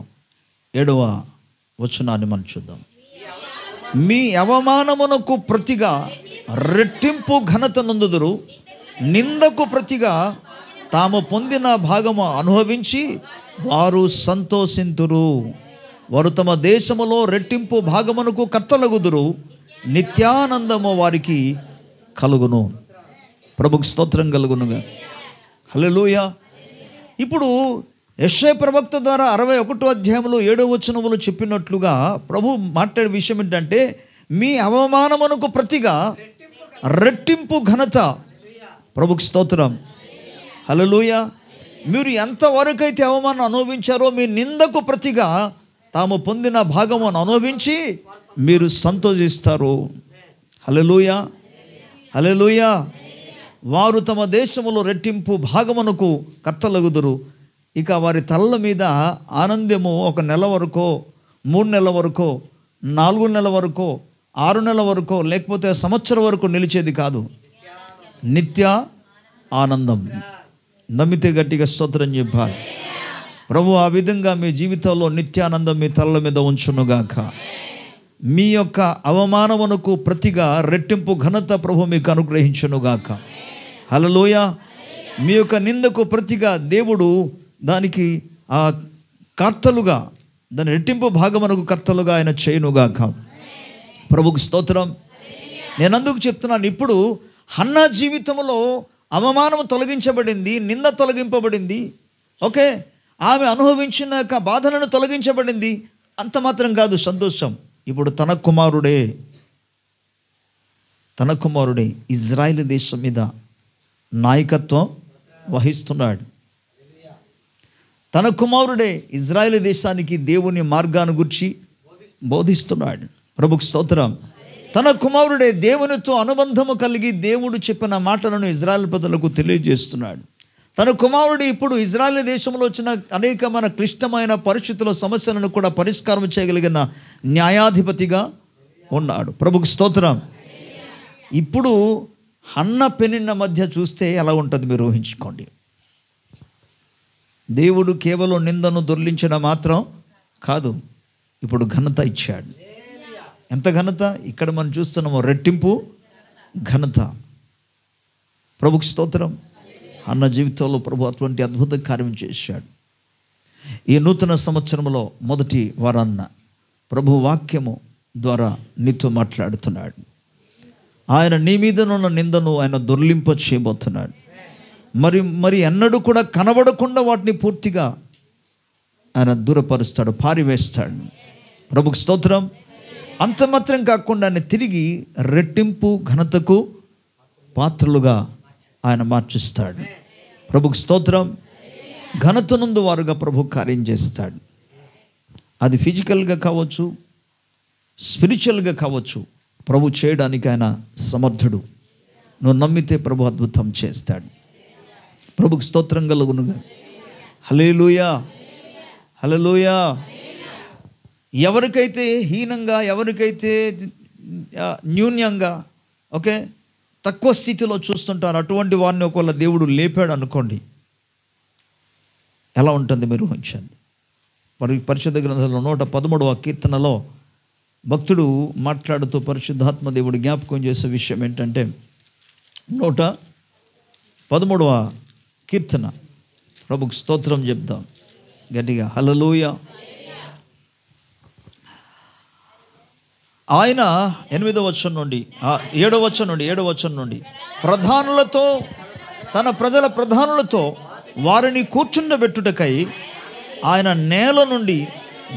7వ వచనాన్ని మనం చూద్దాం. మీ అవమానమునకు ప్రతిగా రెట్టింపు ఘనత నొందుదురు, నిందకు ప్రతిగా తాము పొందిన భాగము అనుభవించి వారు సంతోషింతురు. వారు తమ దేశములో రెట్టింపు భాగమునకు కర్తలగుదురు, నిత్యానందము వారికి కలుగును. ప్రభుకు స్తోత్రం కలుగునుగా, హల్లెలూయా. ఇప్పుడు యెషయా ప్రవక్త ద్వారా 61వ అధ్యాయంలో 7వ వచనములో చెప్పినట్లుగా ప్రభు మాట్లాడే విషయం ఏంటంటే, మీ అవమానమునకు ప్రతిగా రెట్టింపు ఘనత. ప్రభుకు స్తోత్రం, హల్లెలూయా. మీరు ఎంతవరకైతే అవమానం అనుభవించారో, మీ నిందకు ప్రతిగా తాము పొందిన భాగమును అనుభవించి మీరు సంతోషిస్తారు. హల్లెలూయా, హల్లెలూయా. వారు తమ దేశములో రెట్టింపు భాగమునకు కర్తలగుదురు. ఇక వారి తల్ల మీద ఆనందము 1 నెల వరకో, 3 నెలల వరకో, 4 నెలల వరకో, 6 నెలల వరకో, లేకపోతే సంవత్సరం వరకు నిలిచేది కాదు, నిత్య ఆనందం. నమ్మితే గట్టిగా స్తోత్రం చెప్పాలి. ప్రభు ఆ విధంగా మీ జీవితంలో నిత్యానందం మీ తల్ల మీద ఉంచునుగాక. మీ యొక్క అవమానమునకు ప్రతిగా రెట్టింపు ఘనత ప్రభు మీకు అనుగ్రహించునుగాక. హల్లెలూయా. మీ యొక్క నిందకు ప్రతిగా దేవుడు దానికి కర్తలుగా, దాని రెట్టింపు భాగమునకు కర్తలుగా ఆయన చేయునుగాక. ప్రభుకు స్తోత్రం. నేను అందుకు చెప్తున్నాను, ఇప్పుడు హన్నా జీవితంలో అవమానం తొలగించబడింది, నింద తొలగింపబడింది. ఓకే, ఆమె అనుభవించిన బాధలను తొలగించబడింది. అంత మాత్రం కాదు సంతోషం. ఇప్పుడు తన కుమారుడే ఇజ్రాయేల్ దేశం మీద నాయకత్వం వహిస్తున్నాడు. తన కుమారుడే ఇజ్రాయేల్ దేశానికి దేవుని మార్గాన్ని గురించి బోధిస్తున్నాడు. ప్రభుకు స్తోత్రం. తన కుమారుడే దేవునితో అనుబంధము కలిగి దేవుడు చెప్పిన మాటలను ఇజ్రాయేల్ ప్రజలకు తెలియజేస్తున్నాడు. తన కుమారుడు ఇప్పుడు ఇజ్రాయేల్ దేశంలో వచ్చిన అనేకమైన క్లిష్టమైన పరిస్థితుల సమస్యలను కూడా పరిష్కారం చేయగలిగిన న్యాయాధిపతిగా ఉన్నాడు. ప్రభుకు స్తోత్రం. ఇప్పుడు హన్న పెనిన్న మధ్య చూస్తే ఎలా ఉంటుంది మీరు ఊహించుకోండి. దేవుడు కేవలం నిందను దొర్లించడం మాత్రం కాదు, ఇప్పుడు ఘనత ఇచ్చాడు. ఎంత ఘనత ఇక్కడ మనం చూస్తున్నామో, రెట్టింపు ఘనత. ప్రభుకు స్తోత్రం. అన్న జీవితంలో ప్రభు అటువంటి అద్భుత కార్యం చేశాడు. ఈ నూతన సంవత్సరంలో మొదటి వారాన్న ప్రభు వాక్యము ద్వారా నీతో మాట్లాడుతున్నాడు. ఆయన నీ మీదనున్న నిందను ఆయన దొర్లింప చేయబోతున్నాడు. మరి ఎన్నడూ కూడా కనబడకుండా వాటిని పూర్తిగా ఆయన దూరపరుస్తాడు, పారివేస్తాడు. ప్రభుకు స్తోత్రం. అంత మాత్రం కాకుండా ఆయన తిరిగి రెట్టింపు ఘనతకు పాత్రలుగా ఆయన మార్చిస్తాడు. ప్రభుకు స్తోత్రం. ఘనత నుండి వారుగా ప్రభు కార్యం చేస్తాడు. అది ఫిజికల్గా కావచ్చు, స్పిరిచువల్గా కావచ్చు, ప్రభు చేయడానికి ఆయన సమర్థుడు. నువ్వు నమ్మితే ప్రభు అద్భుతం చేస్తాడు. ప్రభుకు స్తోత్రం కలుగునుగా. హల్లెలూయా, హల్లెలూయా. ఎవరికైతే హీనంగా, ఎవరికైతే న్యూన్యంగా, ఓకే, తక్కువ స్థితిలో చూస్తుంటారు, అటువంటి వారిని ఒకవేళ దేవుడు లేపాడు అనుకోండి, ఎలా ఉంటుంది మీరు ఊహించండి. పరిశుద్ధ గ్రంథంలో 113వ కీర్తనలో భక్తుడు మాట్లాడుతూ పరిశుద్ధాత్మ దేవుడు జ్ఞాపకం చేసే విషయం ఏంటంటే, 113వ కీర్తన. ప్రభుకు స్తోత్రం చెప్దాం గట్టిగా. హల్లెలూయా. ఆయన 8వ వచనం నుండి 7వ వచనం నుండి ప్రధానులతో, తన ప్రజల ప్రధానులతో వారిని కూర్చుండబెట్టుటకై ఆయన నేల నుండి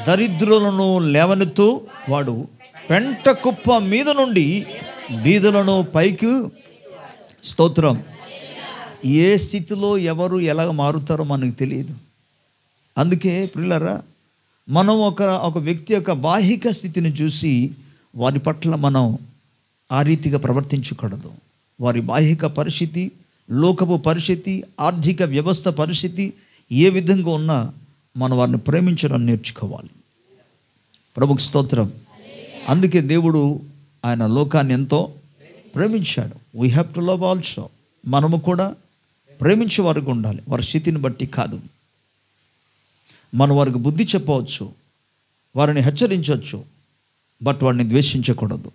దరిద్రులను లేవనెత్తు వాడు, పెంట కుప్ప మీద నుండి బీదలను పైకి. స్తోత్రం. ఏ స్థితిలో ఎవరు ఎలా మారుతారో మనకు తెలియదు. అందుకే ప్రియులారా, మనం ఒక వ్యక్తి యొక్క బాహిక స్థితిని చూసి వారి పట్ల మనం ఆ రీతిగా ప్రవర్తించకూడదు. వారి బాహిక పరిస్థితి, లోకపు పరిస్థితి, ఆర్థిక వ్యవస్థ పరిస్థితి ఏ విధంగా ఉన్నా మనం వారిని ప్రేమించడం నేర్చుకోవాలి. ప్రభుకు స్తోత్రం. అందుకే దేవుడు ఆయన లోకాన్ని ఎంతో ప్రేమించాడు. We have to love also. మనము కూడా ప్రేమించే వారికి ఉండాలి, వారి స్థితిని బట్టి కాదు. మనం వారికి బుద్ధి చెప్పవచ్చు, వారిని హెచ్చరించవచ్చు, బట్ వారిని ద్వేషించకూడదు,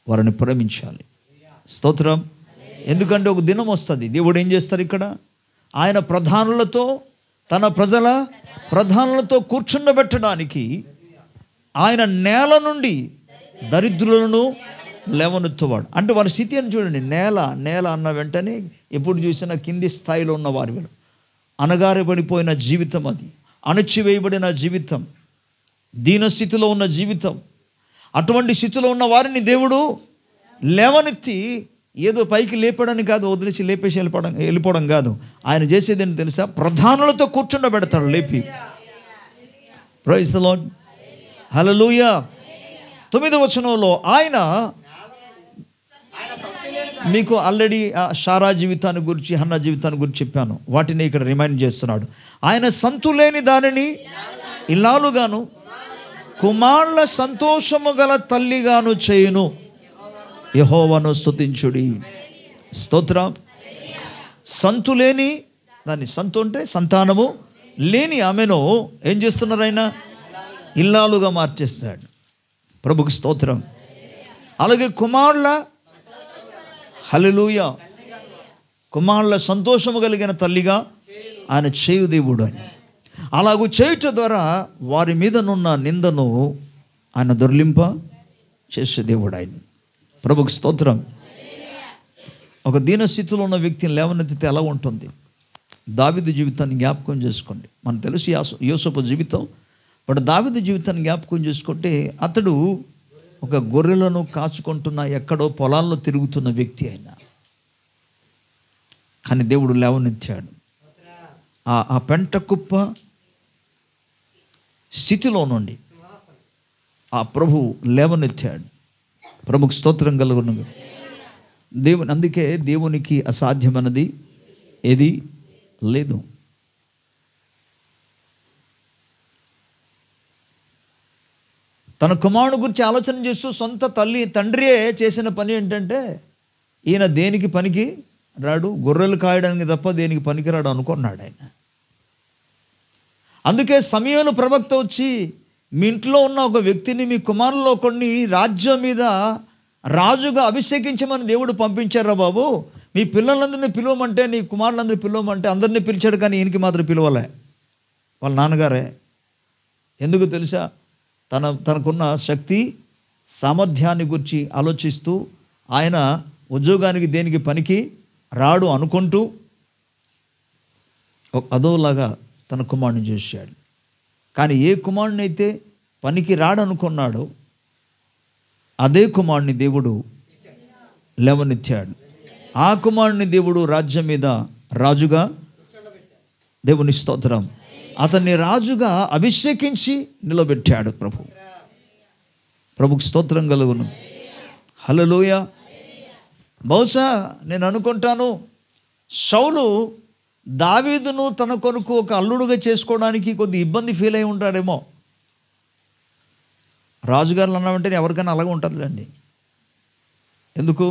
వారిని ప్రేమించాలి. స్తోత్రం. ఎందుకంటే ఒక దినం వస్తుంది, దేవుడు ఏం చేస్తారు ఇక్కడ, ఆయన ప్రధానులతో, తన ప్రజల ప్రధానులతో కూర్చుండబెట్టడానికి ఆయన నేల నుండి దరిద్రులను లేవనెత్తువాడు. అంటే వారి స్థితి అని చూడండి. నేల అన్న వెంటనే ఎప్పుడు చూసినా కింది స్థాయిలో ఉన్న వారి అనగారబడిపోయిన జీవితం, అది అణచివేయబడిన జీవితం, దీనస్థితిలో ఉన్న జీవితం. అటువంటి స్థితిలో ఉన్న వారిని దేవుడు లేవనెత్తి ఏదో పైకి లేపడానికి కాదు, వదిలేసి లేపేసి వెళ్ళిపోవడం కాదు. ఆయన చేసేది ఏంటి తెలుసా? ప్రధానులతో కూర్చుండబెడతాడు లేపి. Praise the lord. హల్లెలూయా. 9వ వచనంలో ఆయన మీకు ఆల్రెడీ షారా జీవితాన్ని గురించి, హన్నా జీవితాన్ని గురించి చెప్పాను. వాటిని ఇక్కడ రిమైండ్ చేస్తున్నాడు. ఆయన సంతులేని దానిని ఇల్లాలుగాను, కుమారుల సంతోషము గల తల్లిగాను చేయును. యెహోవాను స్తుతించుడి. స్తోత్రం. సంతులేని దాన్ని, సంతు అంటే సంతానము లేని ఆమెను ఏం చేస్తున్నారు? ఆయన ఇల్లాలుగా మార్చేస్తాడు. ప్రభుకి స్తోత్రం. అలాగే కుమారుల, హల్లెలూయా, కుమారుల సంతోషము కలిగిన తల్లిగా ఆయన చేయు దేవుడు అని. అలాగూ చేయుట ద్వారా వారి మీదనున్న నిందను ఆయన దొర్లింప చేసే దేవుడు ఆయన. ప్రభుకి స్తోత్రం. ఒక దీనస్థితిలో ఉన్న వ్యక్తిని లేవనెత్తితే ఎలా ఉంటుంది? దావీదు జీవితాన్ని జ్ఞాపకం చేసుకోండి. మనకు తెలుసు యోసేపు జీవితం. బట్ దావీదు జీవితాన్ని జ్ఞాపకం చేసుకుంటే అతడు ఒక గొర్రెలను కాచుకుంటున్న ఎక్కడో పొలాల్లో తిరుగుతున్న వ్యక్తి అయినా, కానీ దేవుడు లేవనెత్తాడు. ఆ పెంట కుప్ప స్థితిలో నుండి ఆ ప్రభు లేవనెత్తాడు. ప్రభుకు స్తోత్రం కలుగును. దేవుని, అందుకే దేవునికి అసాధ్యమైనది ఏది లేదు. తన కుమారుడు గురించి ఆలోచన చేస్తూ సొంత తండ్రియే చేసిన పని ఏంటంటే, ఈయన దేనికి పనికి రాడు, గొర్రెలు కాయడానికి తప్ప దేనికి పనికి రాడు అనుకున్నాడు ఆయన. అందుకే సమూయేలు ప్రవక్త వచ్చి, మీ ఇంట్లో ఉన్న ఒక వ్యక్తిని, మీ కుమారుల్లో కొన్ని రాజ్యం మీద రాజుగా అభిషేకించమని దేవుడు పంపించారా బాబు, మీ పిల్లలందరినీ పిలవమంటే, నీ కుమారులందరినీ పిలవమంటే అందరినీ పిలిచాడు, కానీ ఈయనకి మాత్రం పిలవలే. వాళ్ళ నాన్నగారే. ఎందుకు తెలుసా? తనకున్న శక్తి సామర్థ్యాన్ని గురించి ఆలోచిస్తూ ఆయన ఉద్యోగానికి దేనికి పనికి రాడు అనుకుంటూ అదోలాగా తన కుమారుని చూశాడు. కానీ ఏ కుమారుని అయితే పనికి రాడనుకున్నాడో అదే కుమారుని దేవుడు లేవనెత్తాడు. ఆ కుమారుని దేవుడు రాజ్యం మీద రాజుగా, దేవుని స్తోత్రం, అతన్ని రాజుగా అభిషేకించి నిలబెట్టాడు ప్రభు. ప్రభుకు స్తోత్రం కలుగును. హల్లెలూయా. బహుశా నేను అనుకుంటాను, సౌలు దావీదును తన కొరకు ఒక అల్లుడుగా చేసుకోవడానికి కొద్ది ఇబ్బంది ఫీల్ అయి ఉంటాడేమో. రాజుగారులు అన్నామంటే ఎవరికైనా అలాగే ఉంటుందిలేండి. ఎందుకు?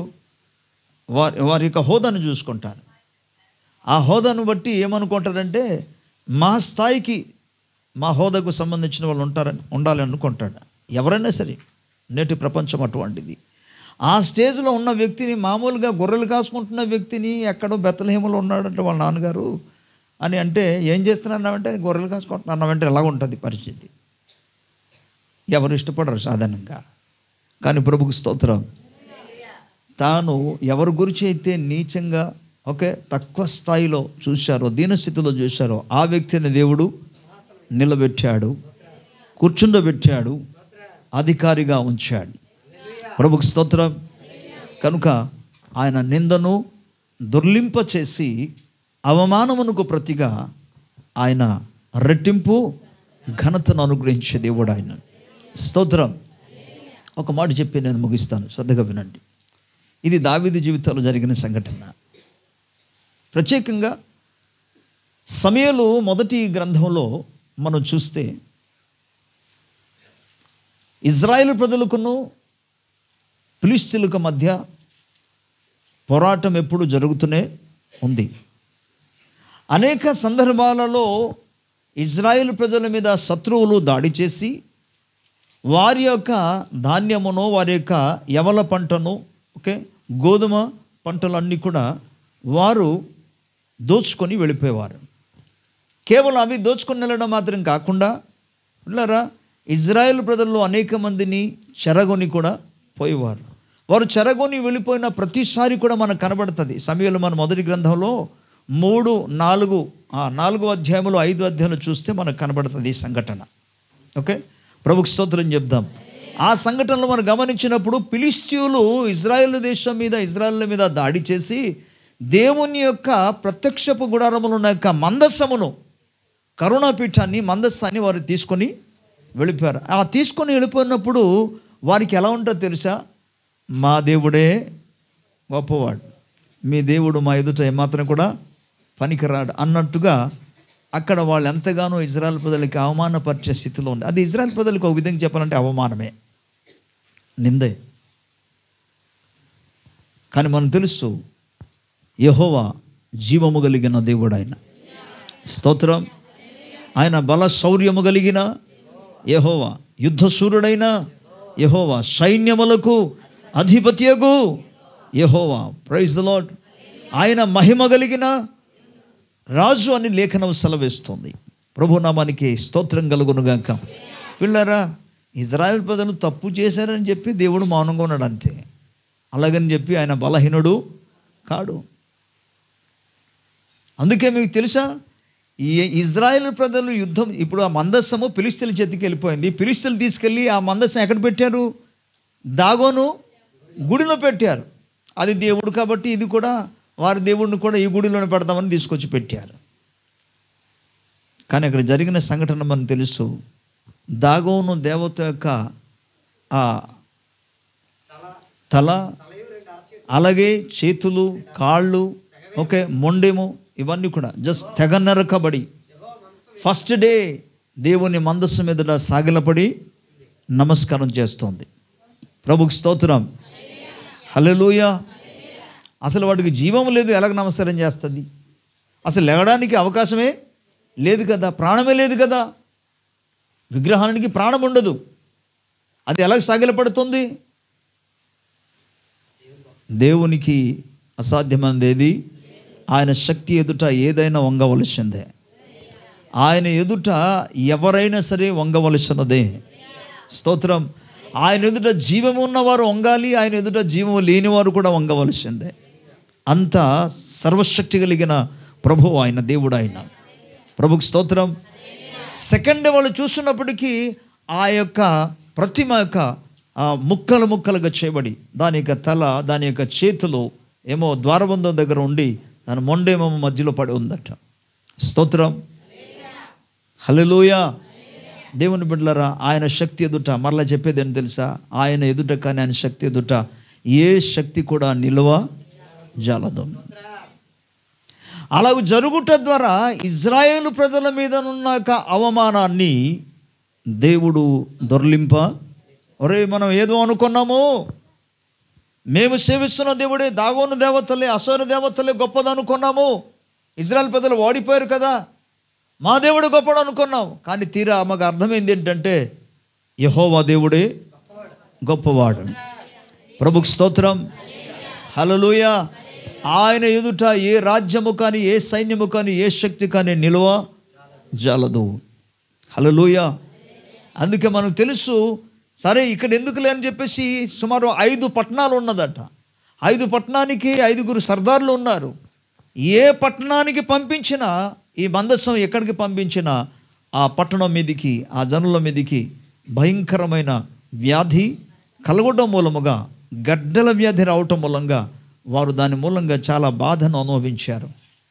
వారి యొక్క హోదాను చూసుకుంటారు. ఆ హోదాను బట్టి ఏమనుకుంటారంటే, మా స్థాయికి, మా హోదాకు సంబంధించిన వాళ్ళు ఉండాలి అనుకుంటాడు ఎవరైనా సరే. నేటి ప్రపంచం అటువంటిది. ఆ స్టేజ్లో ఉన్న వ్యక్తిని, మామూలుగా గొర్రెలు కాసుకుంటున్న వ్యక్తిని, ఎక్కడో బెత్లెహేములో ఉన్నాడంటే వాళ్ళ నాన్నగారు అని అంటే, ఏం చేస్తున్నానంటే గొర్రెలు కాసుకుంటున్నానంటే ఎలాగ ఉంటుంది పరిస్థితి? ఎవరు ఇష్టపడరు సాధారణంగా. కానీ ప్రభుకు స్తోత్రం, తాను ఎవరి గురించి అయితే నీచంగా తక్కువ స్థాయిలో చూశారో, దీనస్థితిలో చూశారో, ఆ వ్యక్తిని దేవుడు నిలబెట్టాడు, కూర్చుండబెట్టాడు, అధికారిగా ఉంచాడు. ప్రభుకు స్తోత్రం. కనుక ఆయన నిందను దుర్లింప చేసి అవమానమునకు ప్రతిగా ఆయన రెట్టింపు ఘనతను అనుగ్రహించే దేవుడు ఆయన. స్తోత్రం. ఒక మాట చెప్పి నేను ముగిస్తాను, శ్రద్ధగా వినండి. ఇది దావీదు జీవితంలో జరిగిన సంఘటన. ప్రత్యేకంగా సమూయేలు మొదటి గ్రంథంలో మనం చూస్తే, ఇజ్రాయేలు ప్రజలకును ఫిలిష్తీయులకు మధ్య పోరాటం ఎప్పుడు జరుగుతూనే ఉంది. అనేక సందర్భాలలో ఇజ్రాయేలు ప్రజల మీద శత్రువులు దాడి చేసి వారి యొక్క ధాన్యమును, వారి యొక్క యవల పంటను, గోధుమ పంటలన్నీ కూడా వారు దోచుకొని వెళ్ళిపోయేవారు. కేవలం అవి దోచుకొని వెళ్ళడం మాత్రం కాకుండా, పిల్లరా, ఇజ్రాయేల్ ప్రజల్లో అనేక మందిని చెరగొని కూడా పోయేవారు. వారు చెరగొని వెళ్ళిపోయిన ప్రతిసారి కూడా మనకు కనబడుతుంది. సమూయేలు మన మొదటి గ్రంథంలో 3, 4 అధ్యాయములు, 5 అధ్యాయాలు చూస్తే మనకు కనబడుతుంది ఈ సంఘటన. ప్రభుకు స్తోత్రం చెప్దాం. ఆ సంఘటనలో మనం గమనించినప్పుడు, ఫిలిష్తీయులు ఇజ్రాయేల్ దేశం మీద, ఇజ్రాయేల్ మీద దాడి చేసి దేవుని యొక్క ప్రత్యక్షపు గుడారములో ఉన్న యొక్క మందస్సమును, కరుణాపీఠాన్ని, మందస్సాన్ని వారు తీసుకొని వెళ్ళిపోయారు. ఆ తీసుకొని వెళ్ళిపోయినప్పుడు వారికి ఎలా ఉంటుందో తెలుసా? మా దేవుడే గొప్పవాడు, మీ దేవుడు మా ఎదుట ఏమాత్రం కూడా పనికిరాడు అన్నట్టుగా అక్కడ వాళ్ళు ఎంతగానో ఇజ్రాయెల్ ప్రజలకి అవమానపరిచే స్థితిలో ఉంది. అది ఇజ్రాయెల్ ప్రజలకు ఒక విధంగా చెప్పాలంటే అవమానమే, నిందే. కానీ మనకు తెలుసు, యెహోవా జీవము కలిగిన దేవుడు ఆయన. స్తోత్రం. ఆయన బల శౌర్యము కలిగిన యెహోవా, యుద్ధశూరుడైన యెహోవా, సైన్యములకు అధిపత్యగు యెహోవా. Praise the lord. ఆయన మహిమ కలిగిన రాజు అని లేఖనం సెలవిస్తుంది. ప్రభు నామానికి స్తోత్రం కలుగునుగాక. పిల్లరా, ఇజ్రాయెల్ ప్రజలు తప్పు చేశారని చెప్పి దేవుడు మౌనంగా ఉన్నాడు అంతే. అలాగని చెప్పి ఆయన బలహీనుడు కాడు. అందుకే మీకు తెలుసా, ఈ ఇజ్రాయెల్ ప్రజలు యుద్ధం, ఇప్పుడు ఆ మందస్సము ఫిలిష్తీయుల చేతికి వెళ్ళిపోయింది. ఫిలిష్తీయులు తీసుకెళ్ళి ఆ మందస్సం ఎక్కడ పెట్టారు? దాగోను గుడిలో పెట్టారు. అది దేవుడు కాబట్టి ఇది కూడా వారి దేవుడిని కూడా ఈ గుడిలోనే పెడదామని తీసుకొచ్చి పెట్టారు. కానీ అక్కడ జరిగిన సంఘటన మనకు తెలుసు. దాగోను దేవత యొక్క ఆ తల, అలాగే చేతులు, కాళ్ళు, ఓకే, మొండెము, ఇవన్నీ కూడా జస్ట్ తెగ నరకబడి ఫస్ట్ డే దేవుని మందస్సు మీద సాగిలపడి నమస్కారం చేస్తోంది. ప్రభుకి స్తోత్రం, హల్లెలూయా. అసలు వాడికి జీవం లేదు, ఎలాగ నమస్కారం చేస్తుంది? అసలు లేవడానికి అవకాశమే లేదు కదా, ప్రాణమే లేదు కదా. విగ్రహానికి ప్రాణం ఉండదు, అది ఎలాగ సాగిలపడుతుంది? దేవునికి అసాధ్యమైనది ఆయన శక్తి ఎదుట ఏదైనా వంగవలసిందే. ఆయన ఎదుట ఎవరైనా సరే వంగవలసినదే. స్తోత్రం. ఆయన ఎదుట జీవము ఉన్నవారు వంగాలి, ఆయన ఎదుట జీవము లేనివారు కూడా వంగవలసిందే. అంత సర్వశక్తి కలిగిన ప్రభువు ఆయన, దేవుడు ఆయన. ప్రభుకి స్తోత్రం. సెకండ్ వాళ్ళు చూస్తున్నప్పటికీ ఆ యొక్క ప్రతిమ యొక్క ముక్కలు ముక్కలుగా చేయబడి దాని యొక్క తల, దాని యొక్క చేతులు ఏమో ద్వారబంధం దగ్గర ఉండి దాని మొండేమో మధ్యలో పడి ఉందట. స్తోత్రం, హల్లెలూయా. దేవుని బిడ్డలారా, ఆయన శక్తి ఎదుట, మరలా చెప్పేది ఏంటి తెలుసా? ఆయన ఎదుట కానీ ఆయన శక్తి ఎదుట ఏ శక్తి కూడా నిలువ జాలదు. అలాగ జరుగుట ద్వారా ఇజ్రాయేలు ప్రజల మీద ఉన్న అవమానాన్ని దేవుడు దొర్లింప, ఒరే మనం ఏదో అనుకున్నాము, మేము సేవిస్తున్న దేవుడే, దాగోను దేవతలే, అసోరు దేవతలే గొప్పది అనుకున్నాము. ఇజ్రాయేల్ ప్రజలు ఓడిపోయారు కదా, మా దేవుడు గొప్పడు అనుకున్నాం. కానీ తీరా మాకు అర్థమైంది ఏంటంటే యెహోవా దేవుడే గొప్పవాడు. ప్రభుకి స్తోత్రం, హల్లెలూయా. ఆయన ఎదుట ఏ రాజ్యము కానీ, ఏ సైన్యము కానీ, ఏ శక్తి కానీ నిలువ జాలదు. హల్లెలూయా. అందుకే మనకు తెలుసు, సరే ఇక్కడ ఎందుకు లేని చెప్పేసి సుమారు 5 పట్టణాలు ఉన్నదట. 5 పట్టణానికి 5 సర్దార్లు ఉన్నారు. ఏ పట్టణానికి పంపించినా, ఈ మందస్సం ఎక్కడికి పంపించినా ఆ పట్టణం మీదికి, ఆ జనుల మీదికి భయంకరమైన వ్యాధి కలగడం మూలముగా, గడ్డల వ్యాధి రావటం మూలంగా వారు దాని మూలంగా చాలా బాధను అనుభవించారు.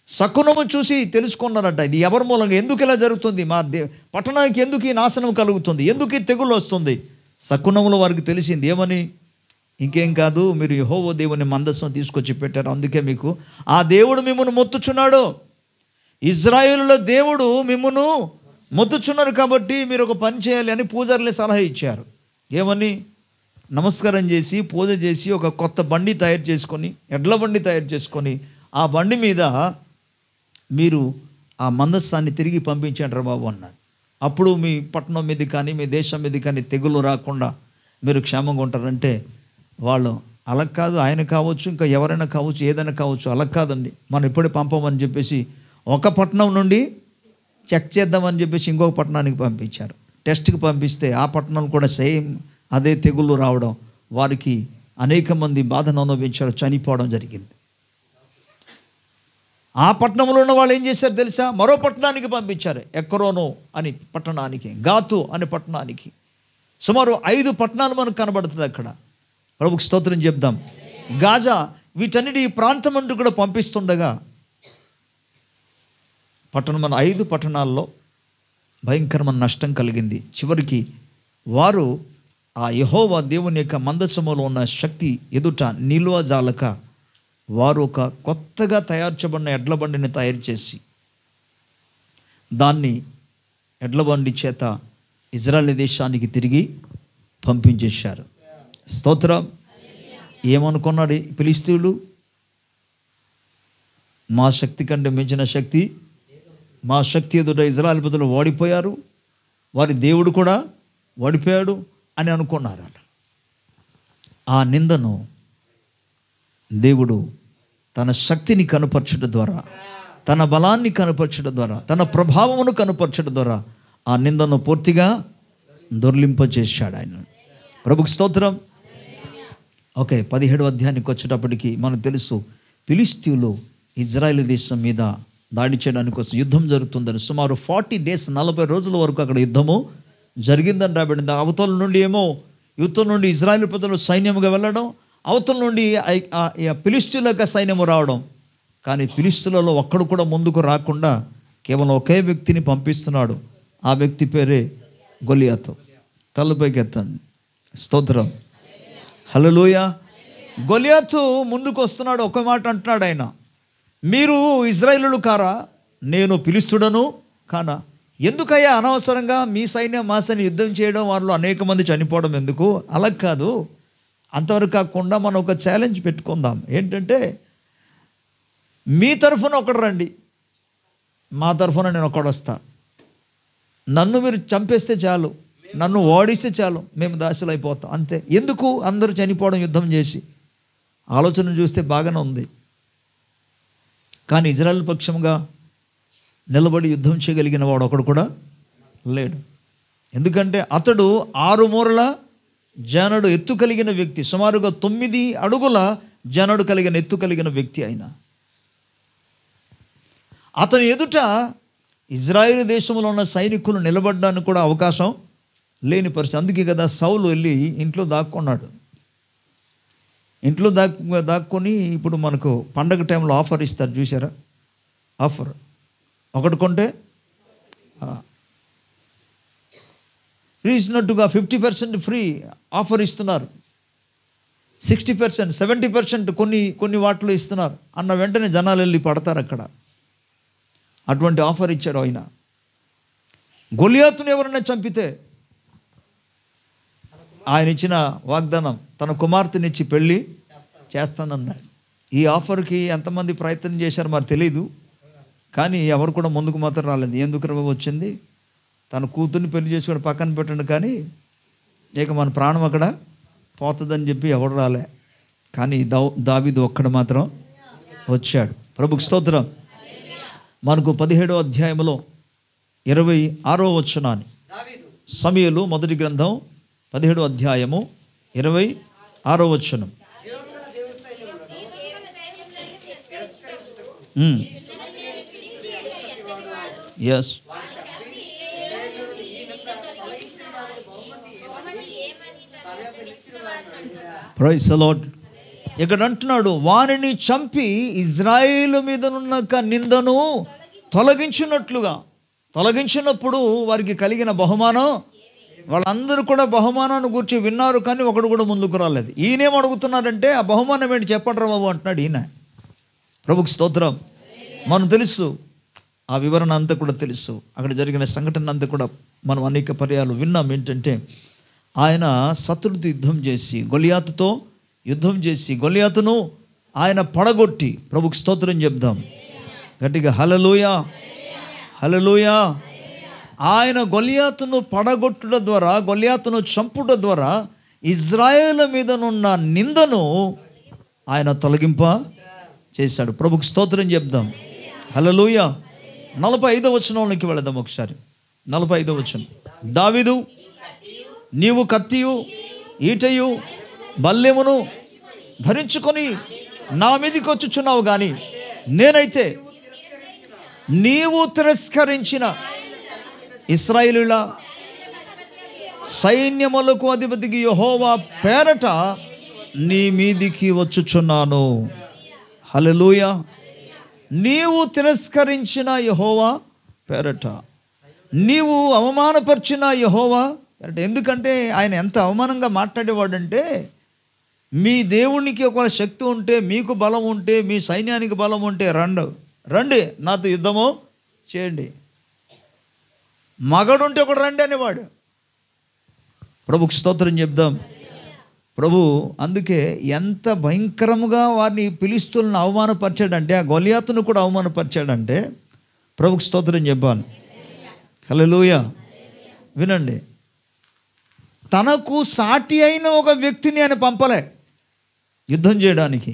శకునము చూసి తెలుసుకున్నారట, ఇది ఎవరి మూలంగా, ఎందుకు ఇలా జరుగుతుంది, మా పట్టణానికి ఎందుకు ఈ నాశనం కలుగుతుంది, ఎందుకు ఈ తెగులు వస్తుంది? శకునములో వారికి తెలిసింది ఏమని? ఇంకేం కాదు, మీరు యెహోవా దేవుని మందస్సం తీసుకొచ్చి పెట్టారు, అందుకే మీకు ఆ దేవుడు మిమ్మల్ని మొత్తుచున్నాడు. ఇజ్రాయేలులో దేవుడు మిమ్మల్ని మొత్తుచున్నారు కాబట్టి మీరు ఒక పని చేయాలి అని పూజారులే సలహా ఇచ్చారు. ఏమని? నమస్కారం చేసి పూజ చేసి ఒక కొత్త బండి తయారు చేసుకొని, ఎడ్ల బండి తయారు చేసుకొని, ఆ బండి మీద మీరు ఆ మందస్సాన్ని తిరిగి పంపించండి బాబు అన్నారు. అప్పుడు మీ పట్టణం మీద కానీ, మీ దేశం మీద కానీ తెగులు రాకుండా మీరు క్షేమంగా ఉంటారంటే వాళ్ళు అలా కాదు, ఆయన కావచ్చు, ఇంకా ఎవరైనా కావచ్చు, ఏదైనా కావచ్చు, అలా కాదండి, మనం ఇప్పుడే పంపమని చెప్పేసి ఒక పట్టణం నుండి చెక్ చేద్దామని చెప్పేసి ఇంకొక పట్టణానికి పంపించారు. టెస్ట్కి పంపిస్తే ఆ పట్టణం కూడా సేమ్ అదే తెగుళ్ళు రావడం, వారికి అనేక మంది బాధను అనుభవించారు, చనిపోవడం జరిగింది. ఆ పట్టణంలో ఉన్న వాళ్ళు ఏం చేశారు తెలుసా? మరో పట్టణానికి పంపించారు, ఎక్రోను అని పట్టణానికి, గాతు అనే పట్టణానికి. సుమారు 5 పట్టణాలు మనకు కనబడుతుంది అక్కడ. ప్రభుకి స్తోత్రం చెప్దాం. గాజా, వీటన్నిటి ఈ ప్రాంతం అంటూ కూడా పంపిస్తుండగా మన 5 పట్టణాల్లో భయంకరమైన నష్టం కలిగింది. చివరికి వారు ఆ యెహోవా దేవుని యొక్క మందసములో ఉన్న శక్తి ఎదుట నిలువ జాలక వారు ఒక కొత్తగా తయారు చేయబడిన ఎడ్ల బండిని తయారు చేసి దాన్ని ఎడ్ల బండి చేత ఇజ్రాయెల్ దేశానికి తిరిగి పంపించేశారు. స్తోత్రం. ఏమనుకున్నాడు ఫిలిష్తీయులు? మా శక్తి కంటే మించిన శక్తి, మా శక్తి ఎదుట ఇజ్రాయెల్ ప్రజలు ఓడిపోయారు, వారి దేవుడు కూడా ఓడిపోయాడు అని అనుకున్నారు. ఆ నిందను దేవుడు తన శక్తిని కనుపరచడం ద్వారా తన బలాన్ని కనపరచడం ద్వారా, తన ప్రభావమును కనపరచడం ద్వారా ఆ నిందను పూర్తిగా దొర్లింపజేశాడు ఆయన. ప్రభుకి స్తోత్రం. ఓకే, 17వ అధ్యాయానికి వచ్చేటప్పటికి మనకు తెలుసు, ఫిలిష్తీయులు ఇజ్రాయెల్ దేశం మీద దాడి చేయడానికి కోసం యుద్ధం జరుగుతుందని. సుమారు 40 days 40 రోజుల వరకు అక్కడ యుద్ధము జరిగిందని రాబడింది. అవతల నుండి యుద్ధం నుండి ఇజ్రాయెల్ ప్రజలు సైన్యముగా వెళ్ళడం, అవతల నుండి ఫిలిష్తీయుల యొక్క సైన్యము రావడం. కానీ ఫిలిష్తీయులలో ఒక్కడు కూడా ముందుకు రాకుండా కేవలం ఒకే వ్యక్తిని పంపిస్తున్నాడు. ఆ వ్యక్తి పేరే గొలియాతు. తలపైకి ఎత్తండి. స్తోత్రం. హల్లెలూయా. గొలియాతు ముందుకు వస్తున్నాడు. ఒక మాట అంటున్నాడు ఆయన, మీరు ఇజ్రాయేలులు కారా, నేను ఫిలిష్తీయుడను కానా? ఎందుకయ్యా అనవసరంగా మీ సైన్యం మా సైన్యం యుద్ధం చేయడం, వాళ్ళు అనేక మంది చనిపోవడం ఎందుకు? అలా కాదు, అంతవరకు కాకుండా మనం ఒక ఛాలెంజ్ పెట్టుకుందాం. ఏంటంటే, మీ తరఫున ఒకడు రండి, మా తరఫున నేను ఒకడు వస్తా. నన్ను మీరు చంపేస్తే చాలు, నన్ను ఓడిస్తే చాలు, మేము దాసులు అయిపోతాం అంతే. ఎందుకు అందరూ చనిపోవడం యుద్ధం చేసి? ఆలోచన చూస్తే బాగానే ఉంది, కానీ ఇజ్రాయెల్ పక్షంగా నిలబడి యుద్ధం చేయగలిగిన వాడు ఒకడు కూడా లేడు. ఎందుకంటే అతడు 6 మూరల జానడు ఎత్తు కలిగిన వ్యక్తి, సుమారుగా 9 అడుగుల జానడు కలిగిన ఎత్తు కలిగిన వ్యక్తి. అయిన అతని ఎదుట ఇజ్రాయేల్ దేశంలో ఉన్న సైనికులు నిలబడడానికి కూడా అవకాశం లేని పరిస్థితి. అందుకే కదా సౌలు వెళ్ళి ఇంట్లో దాక్కున్నాడు. ఇంట్లో దాక్కొని ఇప్పుడు మనకు పండగ టైంలో ఆఫర్ ఇస్తారు చూసారా? ఆఫర్ ఒకటి కొంటే రీజనట్టుగా 50% ఫ్రీ ఆఫర్ ఇస్తున్నారు, 60%, 70% కొన్ని వాటిలో ఇస్తున్నారు అన్న వెంటనే జనాలు వెళ్ళి పడతారు అక్కడ. అటువంటి ఆఫర్ ఇచ్చాడు ఆయన. గొలియాతును ఎవరన్నా చంపితే ఆయన ఇచ్చిన వాగ్దానం, తన కుమార్తెనిచ్చి పెళ్ళి చేస్తానన్నాడు. ఈ ఆఫర్కి ఎంతమంది ప్రయత్నం చేశారు మరి తెలీదు, కానీ ఎవరు కూడా ముందుకు మాత్రం రాలేదు. ఎందుకు వచ్చింది? తన కూతుర్ని పెళ్లి చేసుకొని పక్కన పెట్టండి, కానీ ఇక మన ప్రాణం అక్కడ పోతుందని చెప్పి ఎవడు రాలే. కానీ దావీదు ఒక్కడు మాత్రం వచ్చాడు. ప్రభుకి స్తోత్రం. మనకు 17వ అధ్యాయంలో 26వ వచనాన్ని, సమూయేలు మొదటి గ్రంథం 17వ అధ్యాయము 26వ వచనం. Yes, praise the lord. ఇక్కడ అంటున్నాడు, వారిని చంపి ఇజ్రాయేలు మీదనున్న నిందను తొలగించినప్పుడు వారికి కలిగిన బహుమానం, వాళ్ళందరూ కూడా బహుమానాన్ని గురించి విన్నారు, కానీ ఒకడు కూడా ముందుకు రాలేదు. ఈయనేం అడుగుతున్నారంటే, ఆ బహుమానం ఏంటి చెప్పండి బాబు అంటున్నాడు ఈయన. ప్రభుకి స్తోత్రం. మనం తెలుసు, ఆ వివరణ అంతా కూడా తెలుసు, అక్కడ జరిగిన సంఘటన అంతా కూడా మనం అనేక పర్యాలు విన్నాం. ఏంటంటే, ఆయన శత్రువుతో యుద్ధం చేసి, గొలియాతుతో యుద్ధం చేసి, గొలియాతును ఆయన పడగొట్టి, ప్రభుకి స్తోత్రం చెప్దాం గట్టిగా, హల్లెలూయా, హల్లెలూయా. ఆయన గొలియాతును పడగొట్టుట ద్వారా, గొలియాతును చంపుట ద్వారా ఇజ్రాయేలు మీదనున్న నిందను ఆయన తొలగింప చేశాడు. ప్రభుకి స్తోత్రం చెప్దాం, హల్లెలూయా. 45వ వచనంలోకి వెళదాం ఒకసారి. 45వ వచనం. దావీదు, నీవు కత్తియు ఈటయు బల్లెమును ధరించుకొని నా మీదికి వచ్చుచున్నావు, కానీ నేనైతే నీవు తిరస్కరించిన ఇశ్రాయేలీయుల సైన్యములకు అధిపతికి యెహోవా పేరట నీ మీదికి వచ్చుచున్నాను. హల్లెలూయా. నీవు తిరస్కరించిన యెహోవా పేరట, నీవు అవమానపరిచిన యెహోవా పేరట. ఎందుకంటే ఆయన ఎంత అవమానంగా మాట్లాడేవాడంటే, మీ దేవునికి ఒక శక్తి ఉంటే, మీకు బలం ఉంటే, మీ సైన్యానికి బలం ఉంటే రండి నాతో యుద్ధము చేయండి. మగడుంటే ఒకడు రండి అనేవాడు. ప్రభుకి స్తోత్రం చెప్దాం. ప్రభు అందుకే ఎంత భయంకరముగా వారిని ఫిలిష్తీయులను అవమానపరిచాడంటే, ఆ గొలియాతును కూడా అవమానపరిచాడంటే, ప్రభుకి స్తోత్రం చెప్పాలి. హల్లెలూయా. వినండి, తనకు సాటి అయిన ఒక వ్యక్తిని ఆయన పంపలే యుద్ధం చేయడానికి.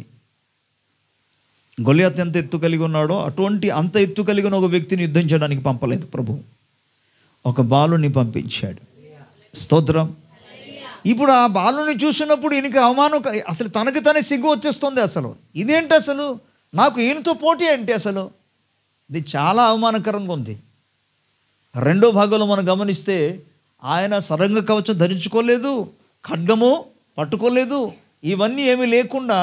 గొలియాతు ఎంత ఎత్తు కలిగి ఉన్నాడో అంత ఎత్తు కలిగిన ఒక వ్యక్తిని యుద్ధం చేయడానికి పంపలేదు ప్రభు. ఒక బాలుని పంపించాడు. స్తోత్రం. ఇప్పుడు ఆ బాలుని చూసినప్పుడు ఈయనకి అవమానం, అసలు తనకి తనే సిగ్గు వచ్చేస్తుంది. అసలు ఇదేంటి, అసలు నాకు ఈయనతో పోటీ ఏంటి, అసలు ఇది చాలా అవమానకరంగా ఉంది. రెండో భాగంలో మనం గమనిస్తే ఆయన సరంగ కవచం ధరించుకోలేదు, ఖడ్గము పట్టుకోలేదు, ఇవన్నీ ఏమీ లేకుండా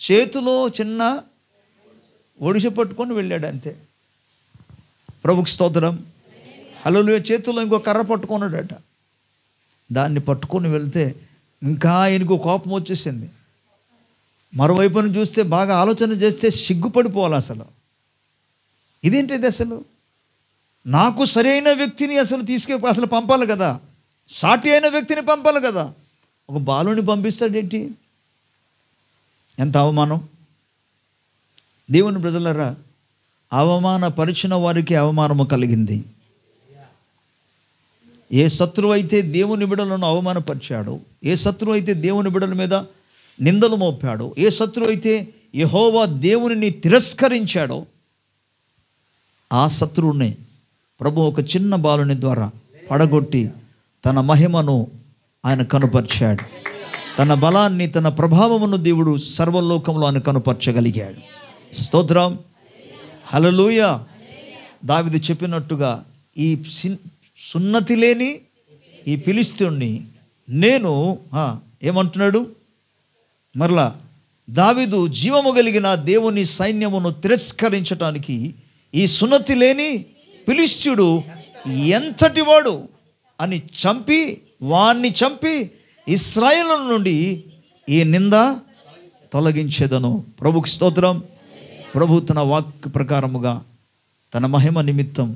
చేతిలో చిన్న ఒడిసె పట్టుకొని వెళ్ళాడు అంతే. ప్రభుకి స్తోత్రం. హల్లెలూయా. చేతుల్లో ఇంకో కర్ర పట్టుకున్నాడట. దాన్ని పట్టుకొని వెళ్తే ఇంకా ఆయనకు కోపం వచ్చేసింది. మరోవైపును చూస్తే బాగా ఆలోచన చేస్తే సిగ్గుపడిపోవాలి. అసలు ఇదేంటిది, అసలు నాకు సరైన వ్యక్తిని అసలు పంపాలి కదా, సాటి అయిన వ్యక్తిని పంపాలి కదా, ఒక బాలుని పంపిస్తాడేంటి? ఎంత అవమానం. దేవుని ప్రజలరా, అవమానపరిచిన వారికి అవమానము కలిగింది. ఏ శత్రువు అయితే దేవుని బిడ్డలను అవమానపరిచాడో, ఏ శత్రువు అయితే దేవుని బిడ్డల మీద నిందలు మోపాడో, ఏ శత్రువు అయితే యెహోవా దేవునిని తిరస్కరించాడో, ఆ శత్రువుని ప్రభు ఒక చిన్న బాలుని ద్వారా పడగొట్టి తన మహిమను ఆయన కనుపరిచాడు. తన బలాన్ని, తన ప్రభావమును దేవుడు సర్వలోకంలో ఆయన కనుపరచగలిగాడు. స్తోత్రం. హల్లెలూయా. దావీదు చెప్పినట్టుగా ఈ సున్నతి లేని ఈ ఫిలిష్తీయుణ్ణి నేను ఏమంటున్నాడు మరలా, దావీదు జీవము కలిగిన దేవుని సైన్యమును తిరస్కరించటానికి ఈ సున్నతి లేని ఫిలిష్తీయుడు ఎంతటి వాడు అని వాణ్ణి చంపి ఇశ్రాయేలు నుండి ఈ నింద తొలగించేదను. ప్రభుకి స్తోత్రం. ప్రభు తన వాక్య ప్రకారముగా తన మహిమ నిమిత్తం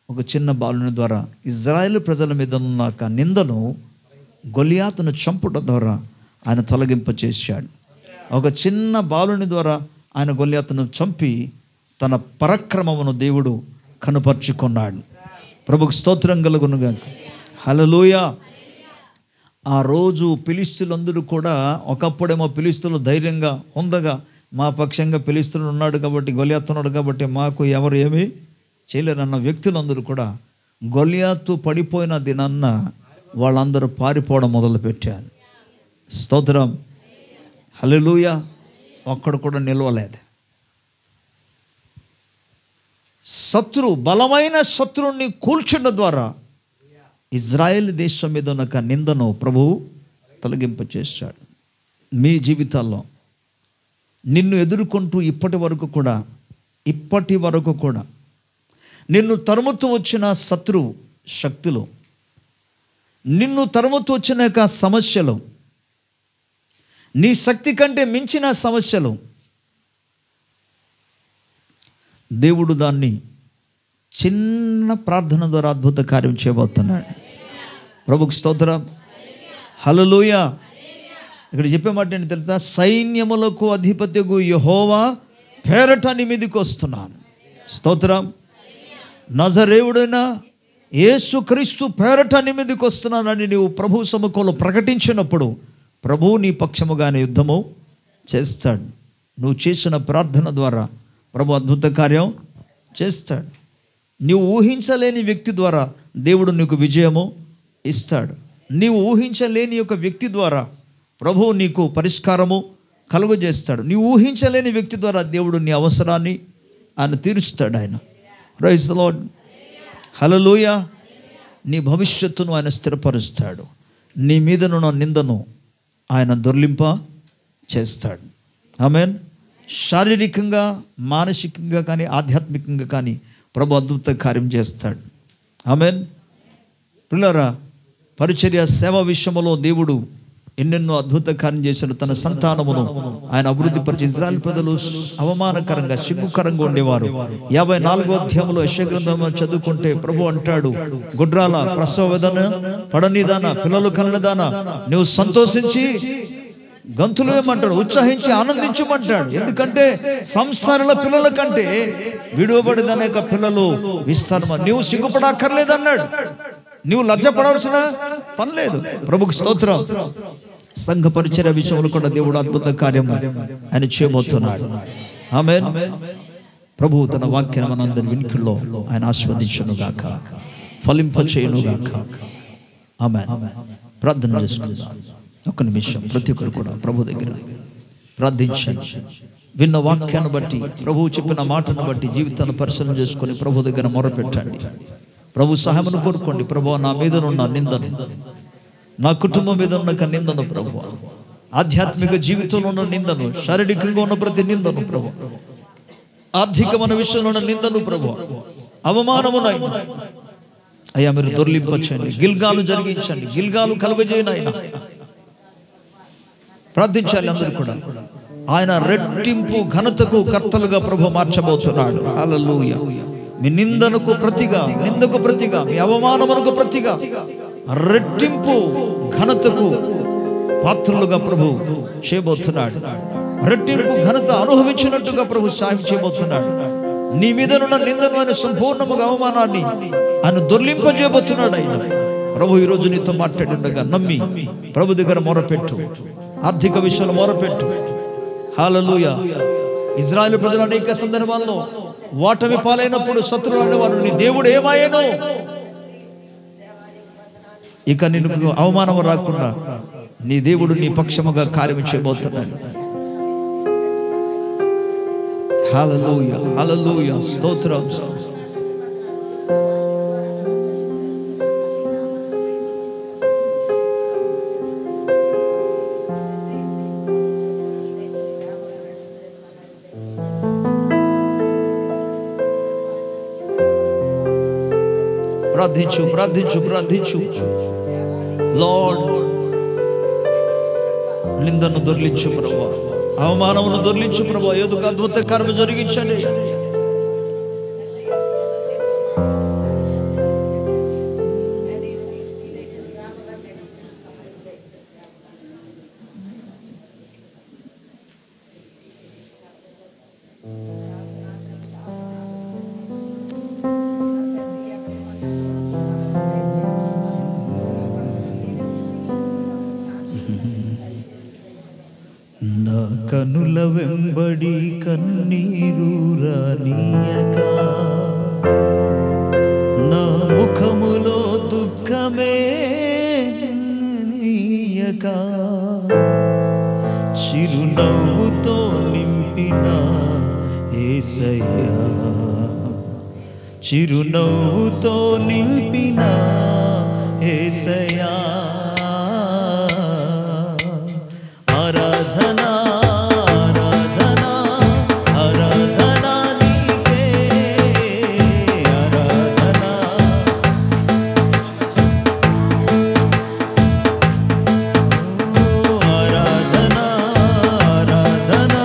ఒక చిన్న బాలుని ద్వారా ఇజ్రాయేలు ప్రజల మీద ఉన్న నిందను గొలియాతును చంపుట ద్వారా ఆయన తొలగింపచేశాడు. ఒక చిన్న బాలుని ద్వారా ఆయన గొలియాతును చంపి తన పరాక్రమమును దేవుడు కనుపరుచుకున్నాడు. ప్రభుకు స్తోత్రం కలుగునుగాక. హల్లెలూయా. ఆ రోజు ఫిలిష్తీయులందరూ కూడా, ఒకప్పుడేమో ఫిలిష్తీయులు ధైర్యంగా ఉందగా, మా పక్షంగా ఫిలిష్తీయుడు ఉన్నాడు కాబట్టి, గొలియాతు ఉన్నాడు కాబట్టి మాకు ఎవరు ఏమీ చేయలేరన్న వ్యక్తులందరూ కూడా గొలియాతు పడిపోయిన దినాన్న వాళ్ళందరూ పారిపోవడం మొదలుపెట్టారు. స్తోత్రం. హల్లెలూయా. ఒక్కడు కూడా నిలవలేదు. బలమైన శత్రువుని కూల్చడం ద్వారా ఇజ్రాయెల్ దేశం మీద ఉన్న నిందను ప్రభువు తొలగింపచేశాడు. మీ జీవితాల్లో నిన్ను ఎదుర్కొంటూ ఇప్పటి వరకు కూడా నిన్ను తరుముతూ వచ్చిన శత్రువు శక్తులు, నిన్ను తరుముతూ వచ్చిన సమస్యలు, నీ శక్తి కంటే మించిన సమస్యలు, దేవుడు దాన్ని చిన్న ప్రార్థన ద్వారా అద్భుత కార్యం చేయబోతున్నాడు. ప్రభుకి స్తోత్రం. హల్లెలూయా. ఇక్కడ చెప్పే మాట ఏంటి తెలుసా? సైన్యములకు అధిపతిగు యెహోవా పేరట నీ మీదికి వస్తున్నాను. స్తోత్రం. నజరేయుడైన యేసుక్రీస్తు పేరట నీ మీదికి వస్తున్నానని నీవు ప్రభు సముఖంలో ప్రకటించినప్పుడు ప్రభువు నీ పక్షముగానే యుద్ధము చేస్తాడు. నువ్వు చేసిన ప్రార్థన ద్వారా ప్రభు అద్భుత కార్యం చేస్తాడు. నీవు ఊహించలేని వ్యక్తి ద్వారా దేవుడు నీకు విజయము ఇస్తాడు. నీవు ఊహించలేని ఒక వ్యక్తి ద్వారా ప్రభువు నీకు పరిష్కారము కలుగజేస్తాడు. నీవు ఊహించలేని వ్యక్తి ద్వారా దేవుడు నీ అవసరాన్ని ఆయన తీరుస్తాడు. ఆయన ప్రైజ్ ది లార్డ్. హల్లెలూయా. నీ భవిష్యత్తును ఆయన స్థిరపరుస్తాడు. నీ మీదనున్న నిందను ఆయన దొర్లింప చేస్తాడు. ఆమేన్. శారీరకంగా, మానసికంగా కానీ, ఆధ్యాత్మికంగా కానీ ప్రభు అద్భుత కార్యం చేస్తాడు. ఆమేన్. పిల్లరా, పరిచర్య సేవ విషయంలో దేవుడు ఎన్నెన్నో అద్భుత కార్యం చేశాడు. తన సంతానమును ఆయన అభివృద్ధి పరిచి ఇజ్రాయెల్ ప్రజలు అవమానకరంగా, సిగ్గుకరంగా ఉండేవారు. 54వ అధ్యాయంలో యెషయా గ్రంథంలో చదువుకుంటే ప్రభు అంటాడు, గుడ్రాల ప్రసవ వేదన పడనిదాన, పిల్లలు కలనిదాన, నువ్వు సంతోషించి గంతులు ఏమంటాడు, ఉత్సాహించి ఆనందించమంటాడు. ఎందుకంటే సంసారుల పిల్లల కంటే విడువబడిన అనేక పిల్లలు విస్తారమ. నీవు సిగ్గుపడక్కర్లేదన్నాడు. నీవు లజ్జపడాల్సిన పని లేదు. ప్రభుకు స్తోత్రం. సంఘ పరిచర్య విషయంలో కూడా దేవుడు అద్భుత కార్యం ఆయన చేయబోతున్నాడు. ఆమేన్. ప్రభు తన వాక్యాన్ని మనందరి వినికిడిలో ఆయన ఆస్వాదించును గాక, ఫలింప చేయును గాక. ఆమేన్. ప్రార్థన చేసుకుందాం. ఒక్క నిమిషం ప్రతి ఒక్కరు కూడా ప్రభు దగ్గర ప్రార్థించండి. విన్న వాక్యాన్ని బట్టి, ప్రభువు చెప్పిన మాటను బట్టి జీవితాన్ని పరిశీలన చేసుకొని ప్రభు దగ్గర మొరపెట్టండి. ప్రభు సహాయమును కోరుకోండి. ప్రభువా, నా మీద ఉన్న నిందను, నా కుటుంబం మీద ఉన్న నిందను, ప్రభువా, ఆధ్యాత్మిక జీవితంలో ఉన్న నిందను, శారీరకంగా ఉన్న ప్రతి నిందను, ప్రభు, ఆర్థికమైన విషయంలో ఉన్న నిందను, ప్రభు, అవమానమునైనా అయ్యా మీరు దొర్లింపచేయండి. గిల్గాలు జరిగించండి, గిల్గాలు కలుగజేయను. ఆయన ప్రార్థించాలి అందరూ కూడా. ఆయన రెట్టింపు ఘనతకు కర్తలుగా ప్రభు మార్చబోతున్నాడు. హల్లెలూయా. మీ నిందనకు ప్రతిగా, నిందకు ప్రతిగా, మీ అవమానమునకు ప్రతిగా రెట్టింపు ఘనతకు పాత్రలుగా ప్రభు చేయబోతున్నాడు. రెట్టింపు ఘనత అనుభవించినట్టుగా ప్రభు సాయం చేయబోతున్నాడు. నీ మీద ఉన్న నిందను, ఆయన సంపూర్ణముగా అవమానాన్ని ఆయన దొర్లింపజేయబోతున్నాడు. ఆయన ప్రభు ఈరోజు నీతో మాట్లాడిండగా నమ్మి ప్రభు దగ్గర మొరపెట్టు. ఆర్థిక విషయంలో మొరపెట్టు. హల్లెలూయా. ఇజ్రాయేలు ప్రజలు అనేక సందర్భాల్లో ఓటమి పాలైనప్పుడు శత్రువులు అనేవారు, నీ దేవుడు ఏమాయను? ఇక నిన్ను అవమానం రాకుండా నీ దేవుడు నీ పక్షముగా కార్యం చేయబోతున్నాడు. హల్లెలూయా, హల్లెలూయా, స్తోత్రం. ప్రార్థించు, ప్రార్థించు, ప్రార్థించు. లార్డ్, నిందను దొర్లించు ప్రభువా, అవమానమును దొర్లించు ప్రభువా, ఏదో ఒక అద్భుత కార్యం జరిగించండి. నా కనుల వెంబడి కన్నీరు రానీయక, నా ముఖములో దుఃఖమే నీయక, చిరునవ్వుతో నింపిన యేసయ్యా, చిరునవ్వుతో నింపిన యేసయ్యా, ఆరాధన ఆరాధన ఆరాధన నీకే, ఆరాధన ఆరాధన ఆరాధన.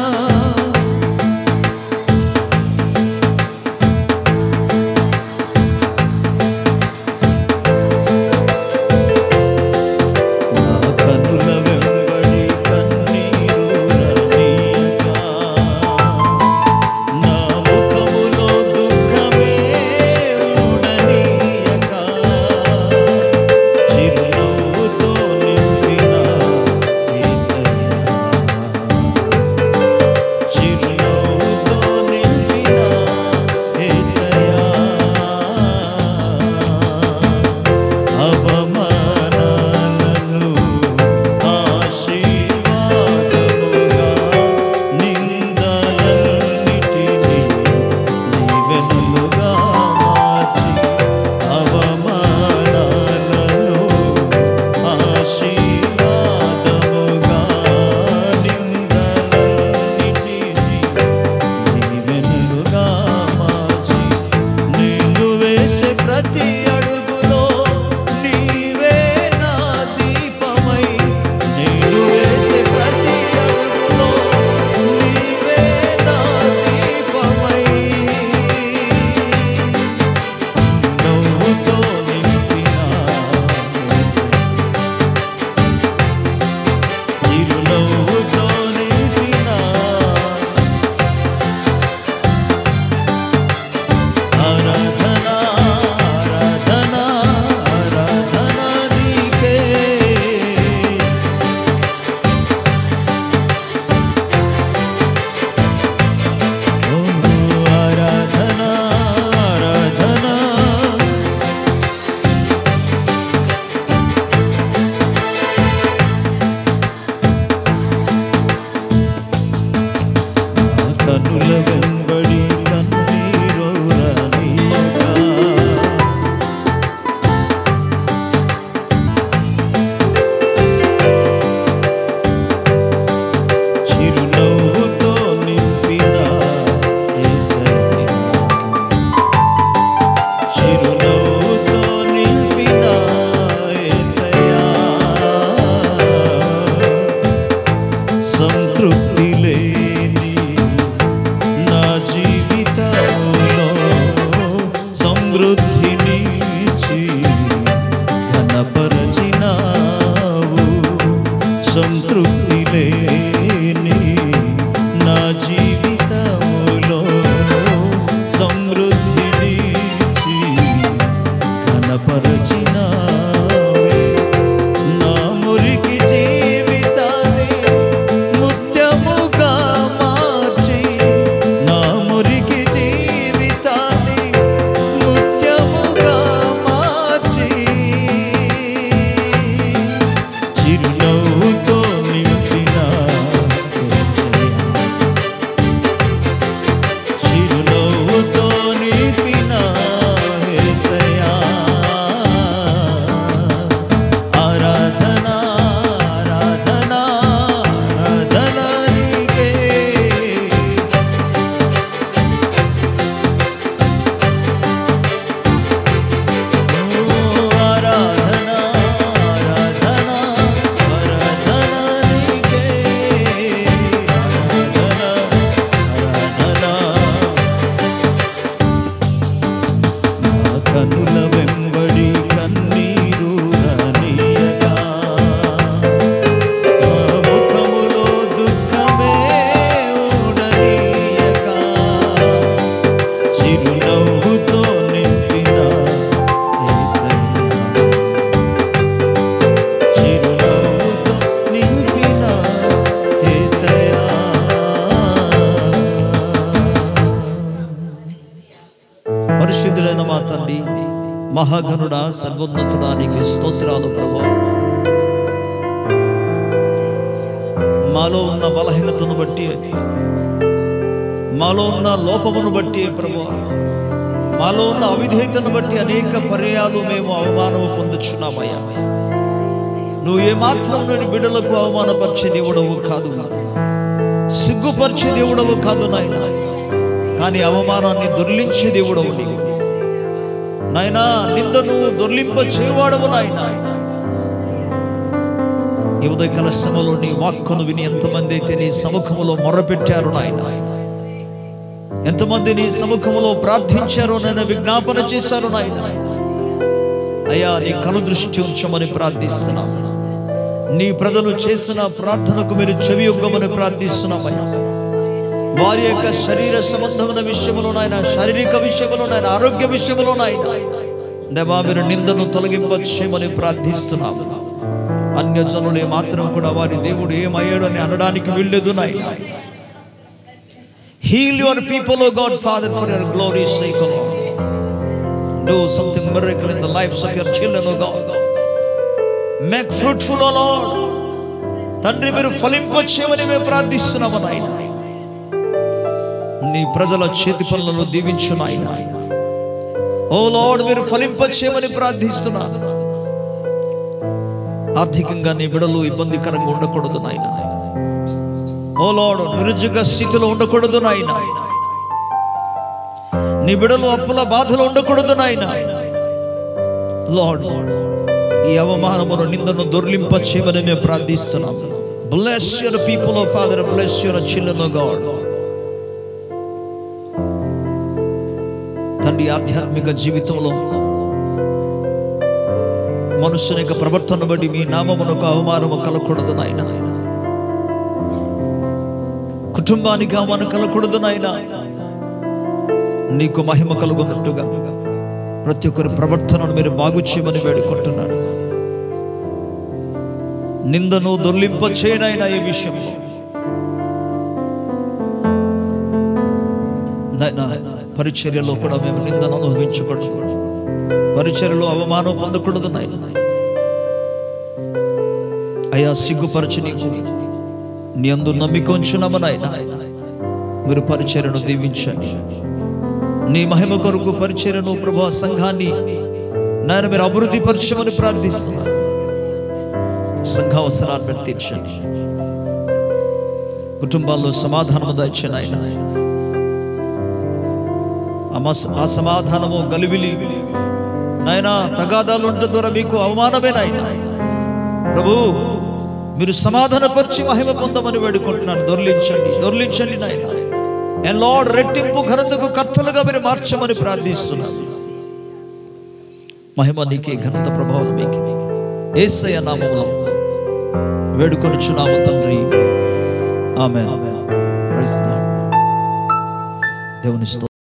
తృప్తి లేని నా జీవితములో సమృద్ధినిచ్చి ఘనపరచినావే. నా మురికి జీవితాన్ని ముత్యముగా మార్చి, నా మురికి జీవితాన్ని ముత్యముగా మార్చి, చిరునవ్వుతో నింపిన యేసయ్యా, చిరునవ్వుతో నింపిన యేసయ్యా. ఆరాధన ఆరాధన ఆరాధన నీకే. ఆరాధన ఆరాధన ఆరాధన నీకే. ఆరాధన నా కన్నుల వెంబడి కన్నీరు రానీయగా, నా ముఖములో దుఃఖమే ఊడనీయగా, చిరునవ్వుతో నింపిన యేసయ్యా, చిరునవ్వుతో నింపిన యేసయ్యా. పరిశుద్ధులైన మా తండ్రి, మహాగణుడా, సర్వోన్నతుడా, నీకు స్తోత్రాలు ప్రభువా. మాలో ఉన్న బలహీనతను బట్టి, మాలో ఉన్న లోపమును బట్టి ప్రభువా, మాలో ఉన్న అవిధేయతను బట్టి అనేక పర్యాలు మేము అవమానము పొందుచున్నామయ్యా. నువ్వు ఏమాత్రం నేను బిడ్డలకు అవమానపరిచే దేవుడవు కాదు, సిగ్గుపరిచే దేవుడవు కాదు నాయన. కానీ అవమానాన్ని దొర్లించే దేవుడవు నీవు నాయనా. నిందను దొర్లింప చేయవాడవు నాయన. ఈ ఉదయకాల సమయంలో నీ వాక్కును విని ఎంతమంది అయితే నీ సముఖములో మొర్రపెట్టారు నాయన, ఎంతమంది నీ సముఖములో ప్రార్థించారో నాయన, విజ్ఞాపన చేశారు నాయన. అయ్యా, నీ కను దృష్టి ఉంచమని ప్రార్థిస్తున్నాం. నీ ప్రజలు చేసిన ప్రార్థనకు మీరు చెవియొగ్గమని ప్రార్థిస్తున్నామయ్యా. వారి యొక్క శరీర సంబంధమైన విషయంలో నాయన, శారీరక విషయంలో నాయన, ఆరోగ్య విషయంలో నాయన దేవా, మీరు నిందను తొలగింపచేయమని ప్రార్థిస్తున్నాము. అన్యజనులే మాత్రం కూడా వారి దేవుడు ఏమయ్యాడు అని అనడానికి వీల్లేదు నాయన. Heal your people, O God, Father, for your glory's sake, O Lord. Do something miracle in the lives of your children, O God. Make fruitful, O Lord. తండ్రి, మీరు ఫలింపచేయమని మేము ప్రార్థిస్తున్నాము నాయన. నీ ప్రజల చేతి పనులను దీవించు నాయన. ఓ లార్డ్, మీరు ఫలింపచేయమని ప్రార్థిస్తున్నాను. ఆర్థికంగా నీ బిడ్డలు ఇబ్బందికరంగా ఉండకూడదు నాయన. ఓ లార్డ్, నిరుద్యోగ స్థితిలో ఉండకూడదు నాయన. నీ బిడ్డలు అప్పుల బాధలు ఉండకూడదు నాయన. లార్డ్, ఈ అవమానమును నిందను దొర్లింప చేయమని మేము ప్రార్థిస్తున్నాం. Bless your people, O Father, bless your children, O God. తండ్రి, ఆధ్యాత్మిక జీవితంలో మనుషుని యొక్క ప్రవర్తన బట్టి మీ నామమునకు అవమానము కలగకూడదు నాయన. కుటుంబానికి అవమానం కలగకూడదు నాయన. నీకు మహిమ కలుగునట్టుగా ప్రతి ఒక్కరి ప్రవర్తనను మీరు బాగు చేయమని వేడుకుంటున్నాను. నిందను దొర్లింప చేయనైనా ఈ విషయంలో పరిచర్యలో కూడా మేము నిందను అనుభవించకూడదు, పరిచర్యలో అవమానం పొందకూడదు నాయన. అయ్యా, సిగ్గుపరచి నీకు నీ అందు నమ్మిక ఉంచున్నాము నాయన. మీరు పరిచర్యను దీవించండి. నీ మహిమ కొరకు పరిచర్యను ప్రభువా, సంఘాన్ని నాయన మీరు అభివృద్ధి పరచమని ప్రార్థిస్తున్నాను. సంఘ అవసరాలను తీర్చండి. కుటుంబాల్లో సమాధానము దయచేయండి ఆయన. ఆ సమాధానము గలిబిలి నాయన, తగాదాలు ఉండడం ద్వారా మీకు అవమానమే నాయన. ప్రభు, మీరు సమాధానపరిచి మహిమ పొందమని వేడుకుంటున్నాను. దొర్లించండి నాయన. అండ్ లార్డ్, రెట్టింపు ఘనతకు కర్తలుగా మీరు మార్చమని ప్రార్థిస్తున్నాను. మహిమ నీకే, ఘనత ప్రభావం మీకే. యేసయ్య నామములో వేడుకొనుచున్నాము తండ్రి. ఆమేన్. Praise the lord. దేవుని స్తోత్రం.